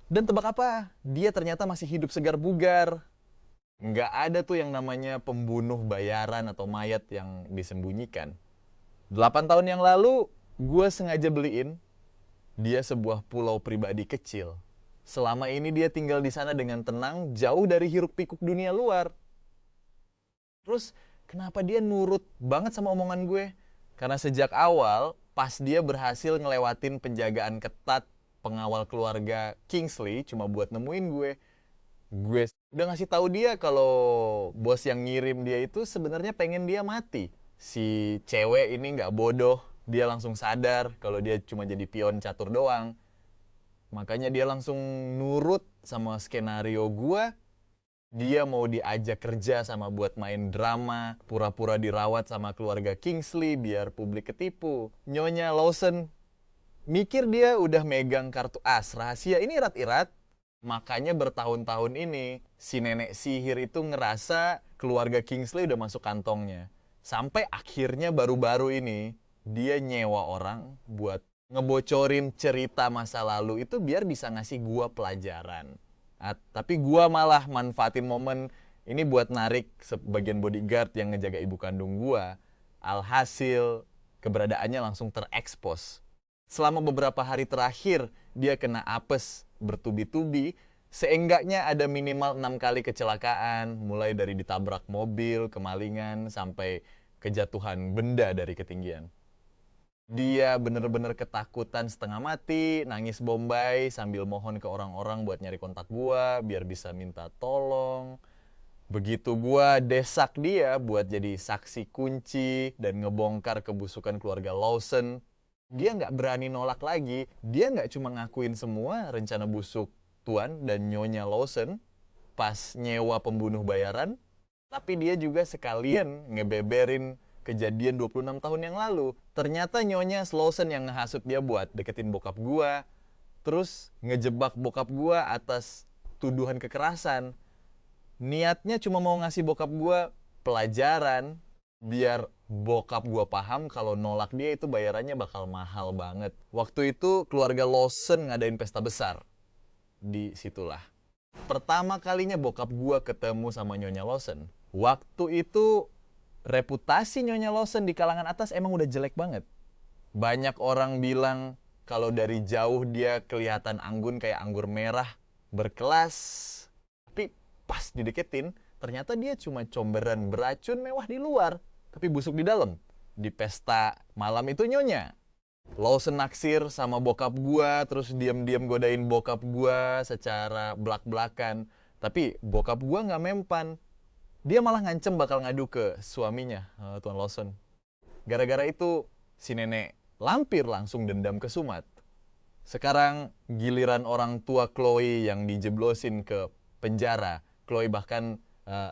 Dan tebak apa? Dia ternyata masih hidup segar bugar. Nggak ada tuh yang namanya pembunuh bayaran atau mayat yang disembunyikan. 8 tahun yang lalu, gue sengaja beliin dia sebuah pulau pribadi kecil. Selama ini dia tinggal di sana dengan tenang, jauh dari hiruk-pikuk dunia luar. Terus, kenapa dia nurut banget sama omongan gue? Karena sejak awal, pas dia berhasil ngelewatin penjagaan ketat pengawal keluarga Kingsley cuma buat nemuin gue udah ngasih tahu dia kalau bos yang ngirim dia itu sebenarnya pengen dia mati. Si cewek ini nggak bodoh, dia langsung sadar kalau dia cuma jadi pion catur doang. Makanya dia langsung nurut sama skenario gue. Dia mau diajak kerja sama buat main drama, pura-pura dirawat sama keluarga Kingsley biar publik ketipu. Nyonya Lawson mikir dia udah megang kartu as rahasia ini irat-irat. Makanya bertahun-tahun ini si nenek sihir itu ngerasa keluarga Kingsley udah masuk kantongnya. Sampai akhirnya baru-baru ini dia nyewa orang buat ngebocorin cerita masa lalu itu biar bisa ngasih gua pelajaran. Tapi gua malah manfaatin momen ini buat narik sebagian bodyguard yang ngejaga ibu kandung gua. Alhasil keberadaannya langsung terekspos. Selama beberapa hari terakhir, dia kena apes bertubi-tubi. Seenggaknya ada minimal 6 kali kecelakaan, mulai dari ditabrak mobil, kemalingan, sampai kejatuhan benda dari ketinggian. Dia bener-bener ketakutan setengah mati, nangis bombay sambil mohon ke orang-orang buat nyari kontak gua, biar bisa minta tolong. Begitu gua desak dia buat jadi saksi kunci dan ngebongkar kebusukan keluarga Lawson, dia nggak berani nolak lagi. Dia nggak cuma ngakuin semua rencana busuk Tuan dan Nyonya Lawson pas nyewa pembunuh bayaran, tapi dia juga sekalian ngebeberin kejadian 26 tahun yang lalu. Ternyata Nyonya Lawson yang ngehasut dia buat deketin bokap gua, terus ngejebak bokap gua atas tuduhan kekerasan. Niatnya cuma mau ngasih bokap gua pelajaran biar bokap gua paham kalau nolak dia itu bayarannya bakal mahal banget. Waktu itu keluarga Lawson ngadain pesta besar. Di situlah pertama kalinya bokap gua ketemu sama Nyonya Lawson. Waktu itu reputasi Nyonya Lawson di kalangan atas emang udah jelek banget. Banyak orang bilang kalau dari jauh dia kelihatan anggun kayak anggur merah, berkelas. Tapi pas dideketin, ternyata dia cuma comberan beracun mewah di luar, tapi busuk di dalam. Di pesta malam itu Nyonya Lawson naksir sama bokap gua, terus diam-diam godain bokap gua secara belak-belakan. Tapi bokap gua nggak mempan. Dia malah ngancem bakal ngadu ke suaminya, Tuan Lawson. Gara-gara itu, si nenek lampir langsung dendam ke Sumat. Sekarang giliran orang tua Chloe yang dijeblosin ke penjara. Chloe bahkan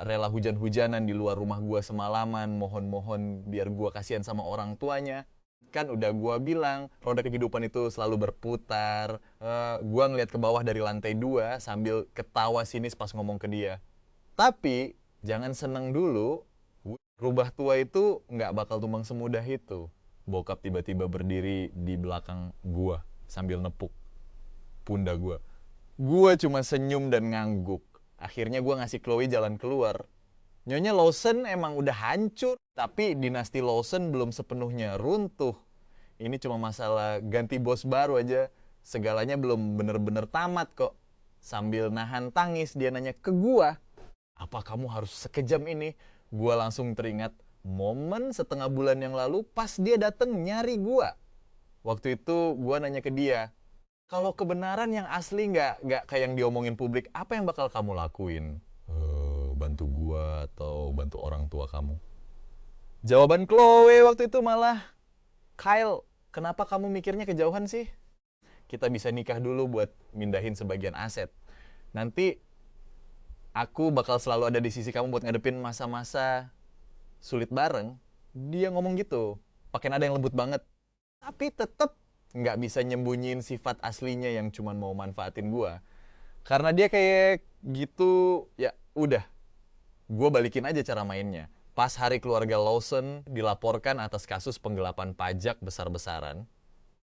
rela hujan-hujanan di luar rumah gua semalaman, mohon-mohon biar gua kasihan sama orang tuanya. Kan udah gua bilang, roda kehidupan itu selalu berputar. Gua ngeliat ke bawah dari lantai 2 sambil ketawa sinis pas ngomong ke dia. Tapi, jangan seneng dulu. Rubah tua itu nggak bakal tumbang semudah itu. Bokap tiba-tiba berdiri di belakang gua sambil nepuk pundak gua. Gua cuma senyum dan ngangguk. Akhirnya gua ngasih Chloe jalan keluar. Nyonya Lawson emang udah hancur, tapi dinasti Lawson belum sepenuhnya runtuh. Ini cuma masalah ganti bos baru aja. Segalanya belum bener-bener tamat kok. Sambil nahan tangis, dia nanya ke gua, apa kamu harus sekejam ini? Gua langsung teringat momen setengah bulan yang lalu pas dia dateng nyari gua. Waktu itu gua nanya ke dia, kalau kebenaran yang asli nggak kayak yang diomongin publik, apa yang bakal kamu lakuin? Bantu gua atau bantu orang tua kamu? Jawaban Chloe waktu itu malah, Kyle, kenapa kamu mikirnya kejauhan sih? Kita bisa nikah dulu buat mindahin sebagian aset. Nanti aku bakal selalu ada di sisi kamu buat ngadepin masa-masa sulit bareng. Dia ngomong gitu, pakai nada yang lembut banget. Tapi tetep nggak bisa nyembunyiin sifat aslinya yang cuman mau manfaatin gua. Karena dia kayak gitu, ya udah. Gue balikin aja cara mainnya. Pas hari keluarga Lawson dilaporkan atas kasus penggelapan pajak besar-besaran,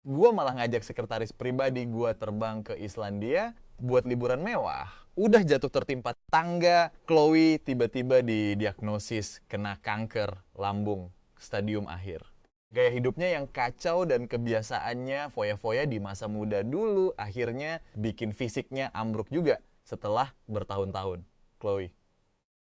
gue malah ngajak sekretaris pribadi gue terbang ke Islandia buat liburan mewah. Udah jatuh tertimpa tangga, Chloe tiba-tiba didiagnosis kena kanker lambung stadium akhir. Gaya hidupnya yang kacau dan kebiasaannya foya-foya di masa muda dulu akhirnya bikin fisiknya ambruk juga setelah bertahun-tahun. Chloe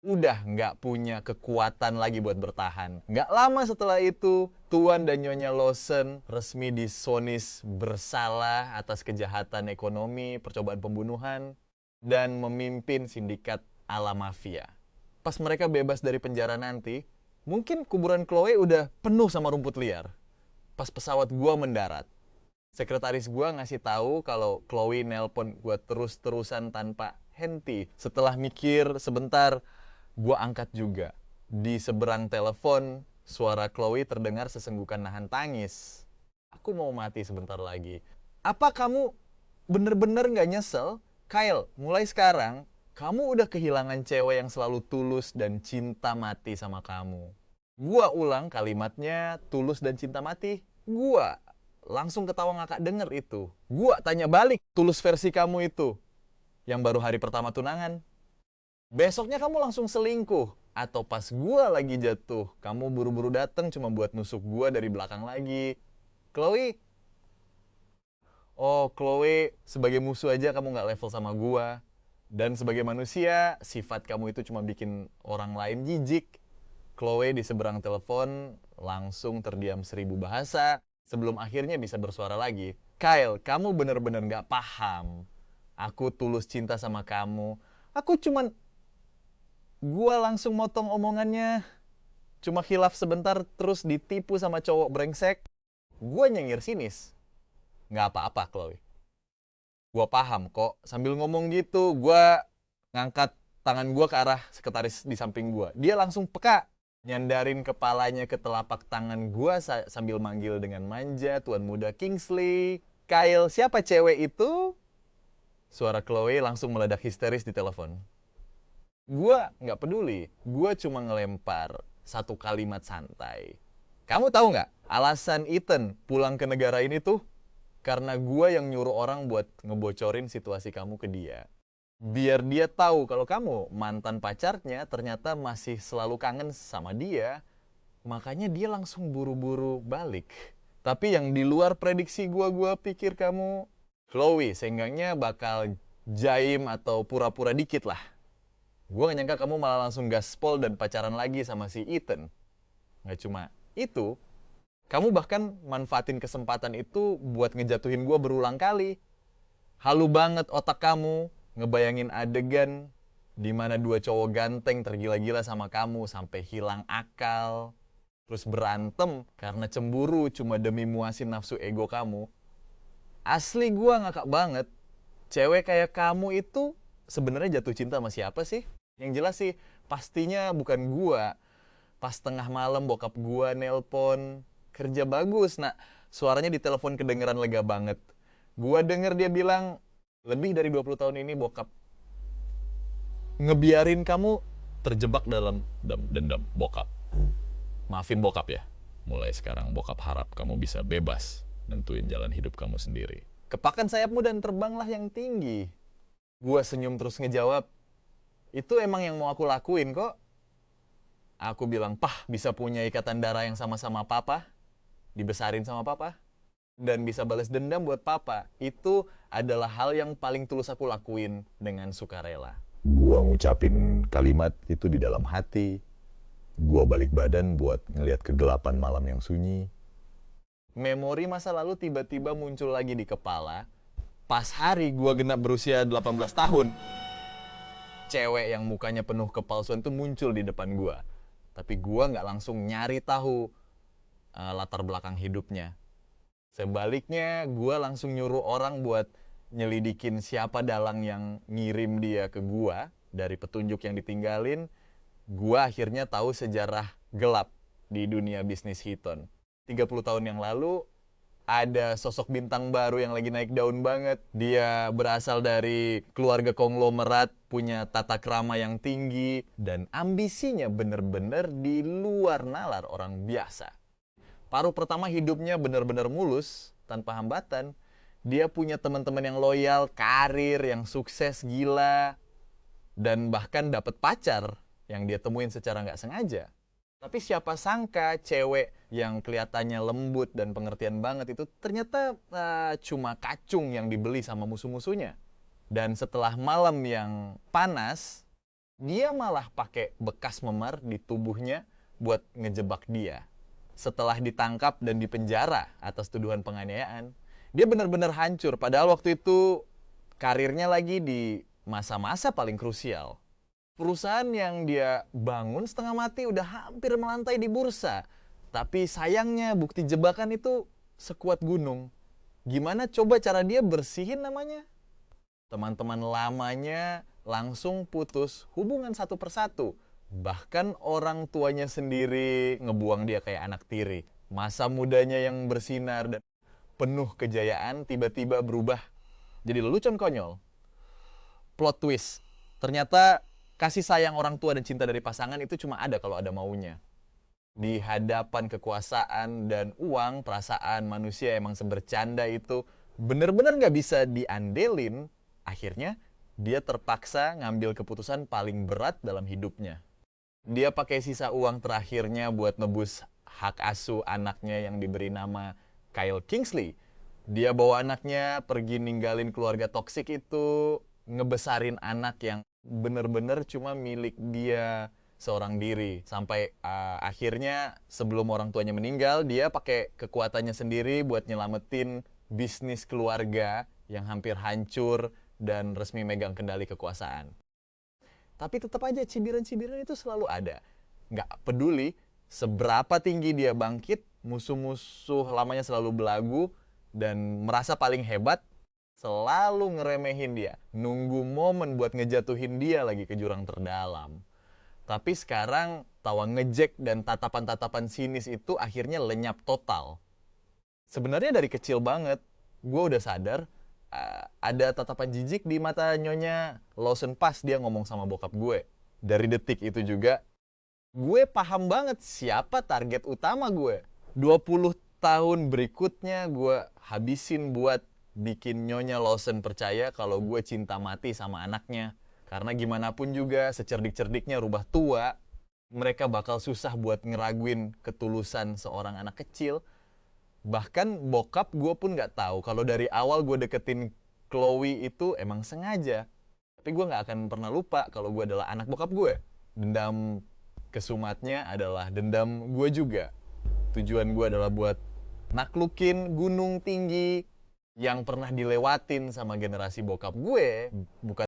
udah nggak punya kekuatan lagi buat bertahan. Nggak lama setelah itu, Tuan dan Nyonya Lawson resmi disonis bersalah atas kejahatan ekonomi, percobaan pembunuhan, dan memimpin sindikat ala mafia. Pas mereka bebas dari penjara nanti, mungkin kuburan Chloe udah penuh sama rumput liar. Pas pesawat gua mendarat, sekretaris gua ngasih tahu kalau Chloe nelpon gua terus-terusan tanpa henti. Setelah mikir sebentar, gua angkat juga. Di seberang telepon, suara Chloe terdengar sesenggukan nahan tangis. Aku mau mati sebentar lagi. Apa kamu bener-bener gak nyesel? Kyle, mulai sekarang, kamu udah kehilangan cewek yang selalu tulus dan cinta mati sama kamu. Gua ulang kalimatnya, tulus dan cinta mati. Gua langsung ketawa ngakak denger itu. Gua tanya balik, tulus versi kamu itu, yang baru hari pertama tunangan. Besoknya kamu langsung selingkuh. Atau pas gua lagi jatuh, kamu buru-buru dateng cuma buat nusuk gua dari belakang lagi. Chloe, oh Chloe, sebagai musuh aja kamu nggak level sama gua. Dan sebagai manusia, sifat kamu itu cuma bikin orang lain jijik. Chloe di seberang telepon langsung terdiam 1000 bahasa sebelum akhirnya bisa bersuara lagi. Kyle, kamu bener-bener gak paham. Aku tulus cinta sama kamu. Aku cuman... Gua langsung motong omongannya. Cuma khilaf sebentar terus ditipu sama cowok brengsek. Gua nyengir sinis. Gak apa-apa, Chloe. Gua paham kok. Sambil ngomong gitu, gua ngangkat tangan gua ke arah sekretaris di samping gua. Dia langsung peka. Nyandarin kepalanya ke telapak tangan gua sambil manggil dengan manja, Tuan Muda Kingsley. Kyle, siapa cewek itu? Suara Chloe langsung meledak histeris di telepon. Gua nggak peduli. Gua cuma ngelempar satu kalimat santai. Kamu tahu nggak? Alasan Ethan pulang ke negara ini tuh karena gua yang nyuruh orang buat ngebocorin situasi kamu ke dia. Biar dia tahu kalau kamu mantan pacarnya ternyata masih selalu kangen sama dia. Makanya dia langsung buru-buru balik. Tapi yang di luar prediksi gua pikir kamu Chloe, seenggaknya bakal jaim atau pura-pura dikit lah. Gua gak nyangka kamu malah langsung gaspol dan pacaran lagi sama si Ethan. Gak cuma itu, kamu bahkan manfaatin kesempatan itu buat ngejatuhin gua berulang kali. Halu banget otak kamu, ngebayangin adegan di mana dua cowok ganteng tergila-gila sama kamu sampai hilang akal. Terus berantem karena cemburu cuma demi muasin nafsu ego kamu. Asli gua ngakak banget. Cewek kayak kamu itu sebenarnya jatuh cinta sama siapa sih? Yang jelas sih pastinya bukan gua. Pas tengah malam bokap gua nelpon, kerja bagus. Nah, suaranya di telepon kedengeran lega banget. Gua denger dia bilang, lebih dari 20 tahun ini bokap ngebiarin kamu terjebak dalam dendam bokap. Maafin bokap ya. Mulai sekarang bokap harap kamu bisa bebas nentuin jalan hidup kamu sendiri. Kepakan sayapmu dan terbanglah yang tinggi. Gua senyum terus ngejawab, itu emang yang mau aku lakuin kok. Aku bilang, pah bisa punya ikatan darah yang sama-sama papa, dibesarin sama papa, dan bisa balas dendam buat papa. Itu adalah hal yang paling tulus aku lakuin dengan sukarela. Gua ngucapin kalimat itu di dalam hati. Gua balik badan buat ngeliat kegelapan malam yang sunyi. Memori masa lalu tiba-tiba muncul lagi di kepala. Pas hari gua genap berusia 18 tahun. Cewek yang mukanya penuh kepalsuan itu muncul di depan gua. Tapi gua nggak langsung nyari tahu latar belakang hidupnya. Sebaliknya, gua langsung nyuruh orang buat nyelidikin siapa dalang yang ngirim dia ke gua dari petunjuk yang ditinggalin. Gua akhirnya tahu sejarah gelap di dunia bisnis Hiton. 30 tahun yang lalu, ada sosok bintang baru yang lagi naik daun banget. Dia berasal dari keluarga konglomerat, punya tata krama yang tinggi, dan ambisinya bener-bener di luar nalar orang biasa. Paruh pertama hidupnya bener-bener mulus, tanpa hambatan. Dia punya teman-teman yang loyal, karir yang sukses gila, dan bahkan dapat pacar yang dia temuin secara nggak sengaja. Tapi siapa sangka cewek yang kelihatannya lembut dan pengertian banget itu ternyata cuma kacung yang dibeli sama musuh-musuhnya. Dan setelah malam yang panas, dia malah pakai bekas memar di tubuhnya buat ngejebak dia. Setelah ditangkap dan dipenjara atas tuduhan penganiayaan, dia benar-benar hancur. Padahal waktu itu karirnya lagi di masa-masa paling krusial. Perusahaan yang dia bangun setengah mati udah hampir melantai di bursa. Tapi sayangnya bukti jebakan itu sekuat gunung. Gimana coba cara dia bersihin namanya? Teman-teman lamanya langsung putus hubungan satu persatu. Bahkan orang tuanya sendiri ngebuang dia kayak anak tiri. Masa mudanya yang bersinar dan penuh kejayaan tiba-tiba berubah jadi lelucon konyol. Plot twist. Ternyata kasih sayang orang tua dan cinta dari pasangan itu cuma ada kalau ada maunya. Di hadapan kekuasaan dan uang, perasaan manusia emang sebercanda itu bener-bener gak bisa diandelin. Akhirnya dia terpaksa ngambil keputusan paling berat dalam hidupnya. Dia pakai sisa uang terakhirnya buat nebus hak asuh anaknya yang diberi nama Kyle Kingsley. Dia bawa anaknya pergi ninggalin keluarga toksik itu, ngebesarin anak yang bener-bener cuma milik dia seorang diri. Sampai akhirnya sebelum orang tuanya meninggal, dia pakai kekuatannya sendiri buat nyelamatin bisnis keluarga yang hampir hancur dan resmi megang kendali kekuasaan. Tapi tetap aja cibiran-cibiran itu selalu ada. Nggak peduli seberapa tinggi dia bangkit, musuh-musuh lamanya selalu belagu dan merasa paling hebat, selalu ngeremehin dia. Nunggu momen buat ngejatuhin dia lagi ke jurang terdalam. Tapi sekarang tawa ngejek dan tatapan-tatapan sinis itu akhirnya lenyap total. Sebenarnya dari kecil banget, gue udah sadar ada tatapan jijik di mata Nyonya Lawson pas dia ngomong sama bokap gue. Dari detik itu juga, gue paham banget siapa target utama gue. 20 tahun berikutnya gue habisin buat bikin Nyonya Lawson percaya kalau gue cinta mati sama anaknya. Karena gimana pun juga, secerdik-cerdiknya rubah tua, mereka bakal susah buat ngeraguin ketulusan seorang anak kecil. Bahkan bokap gue pun nggak tahu kalau dari awal gue deketin Chloe itu emang sengaja. Tapi gue nggak akan pernah lupa kalau gue adalah anak bokap gue. Dendam kesumatnya adalah dendam gue juga. Tujuan gue adalah buat naklukin gunung tinggi yang pernah dilewatin sama generasi bokap gue, bukan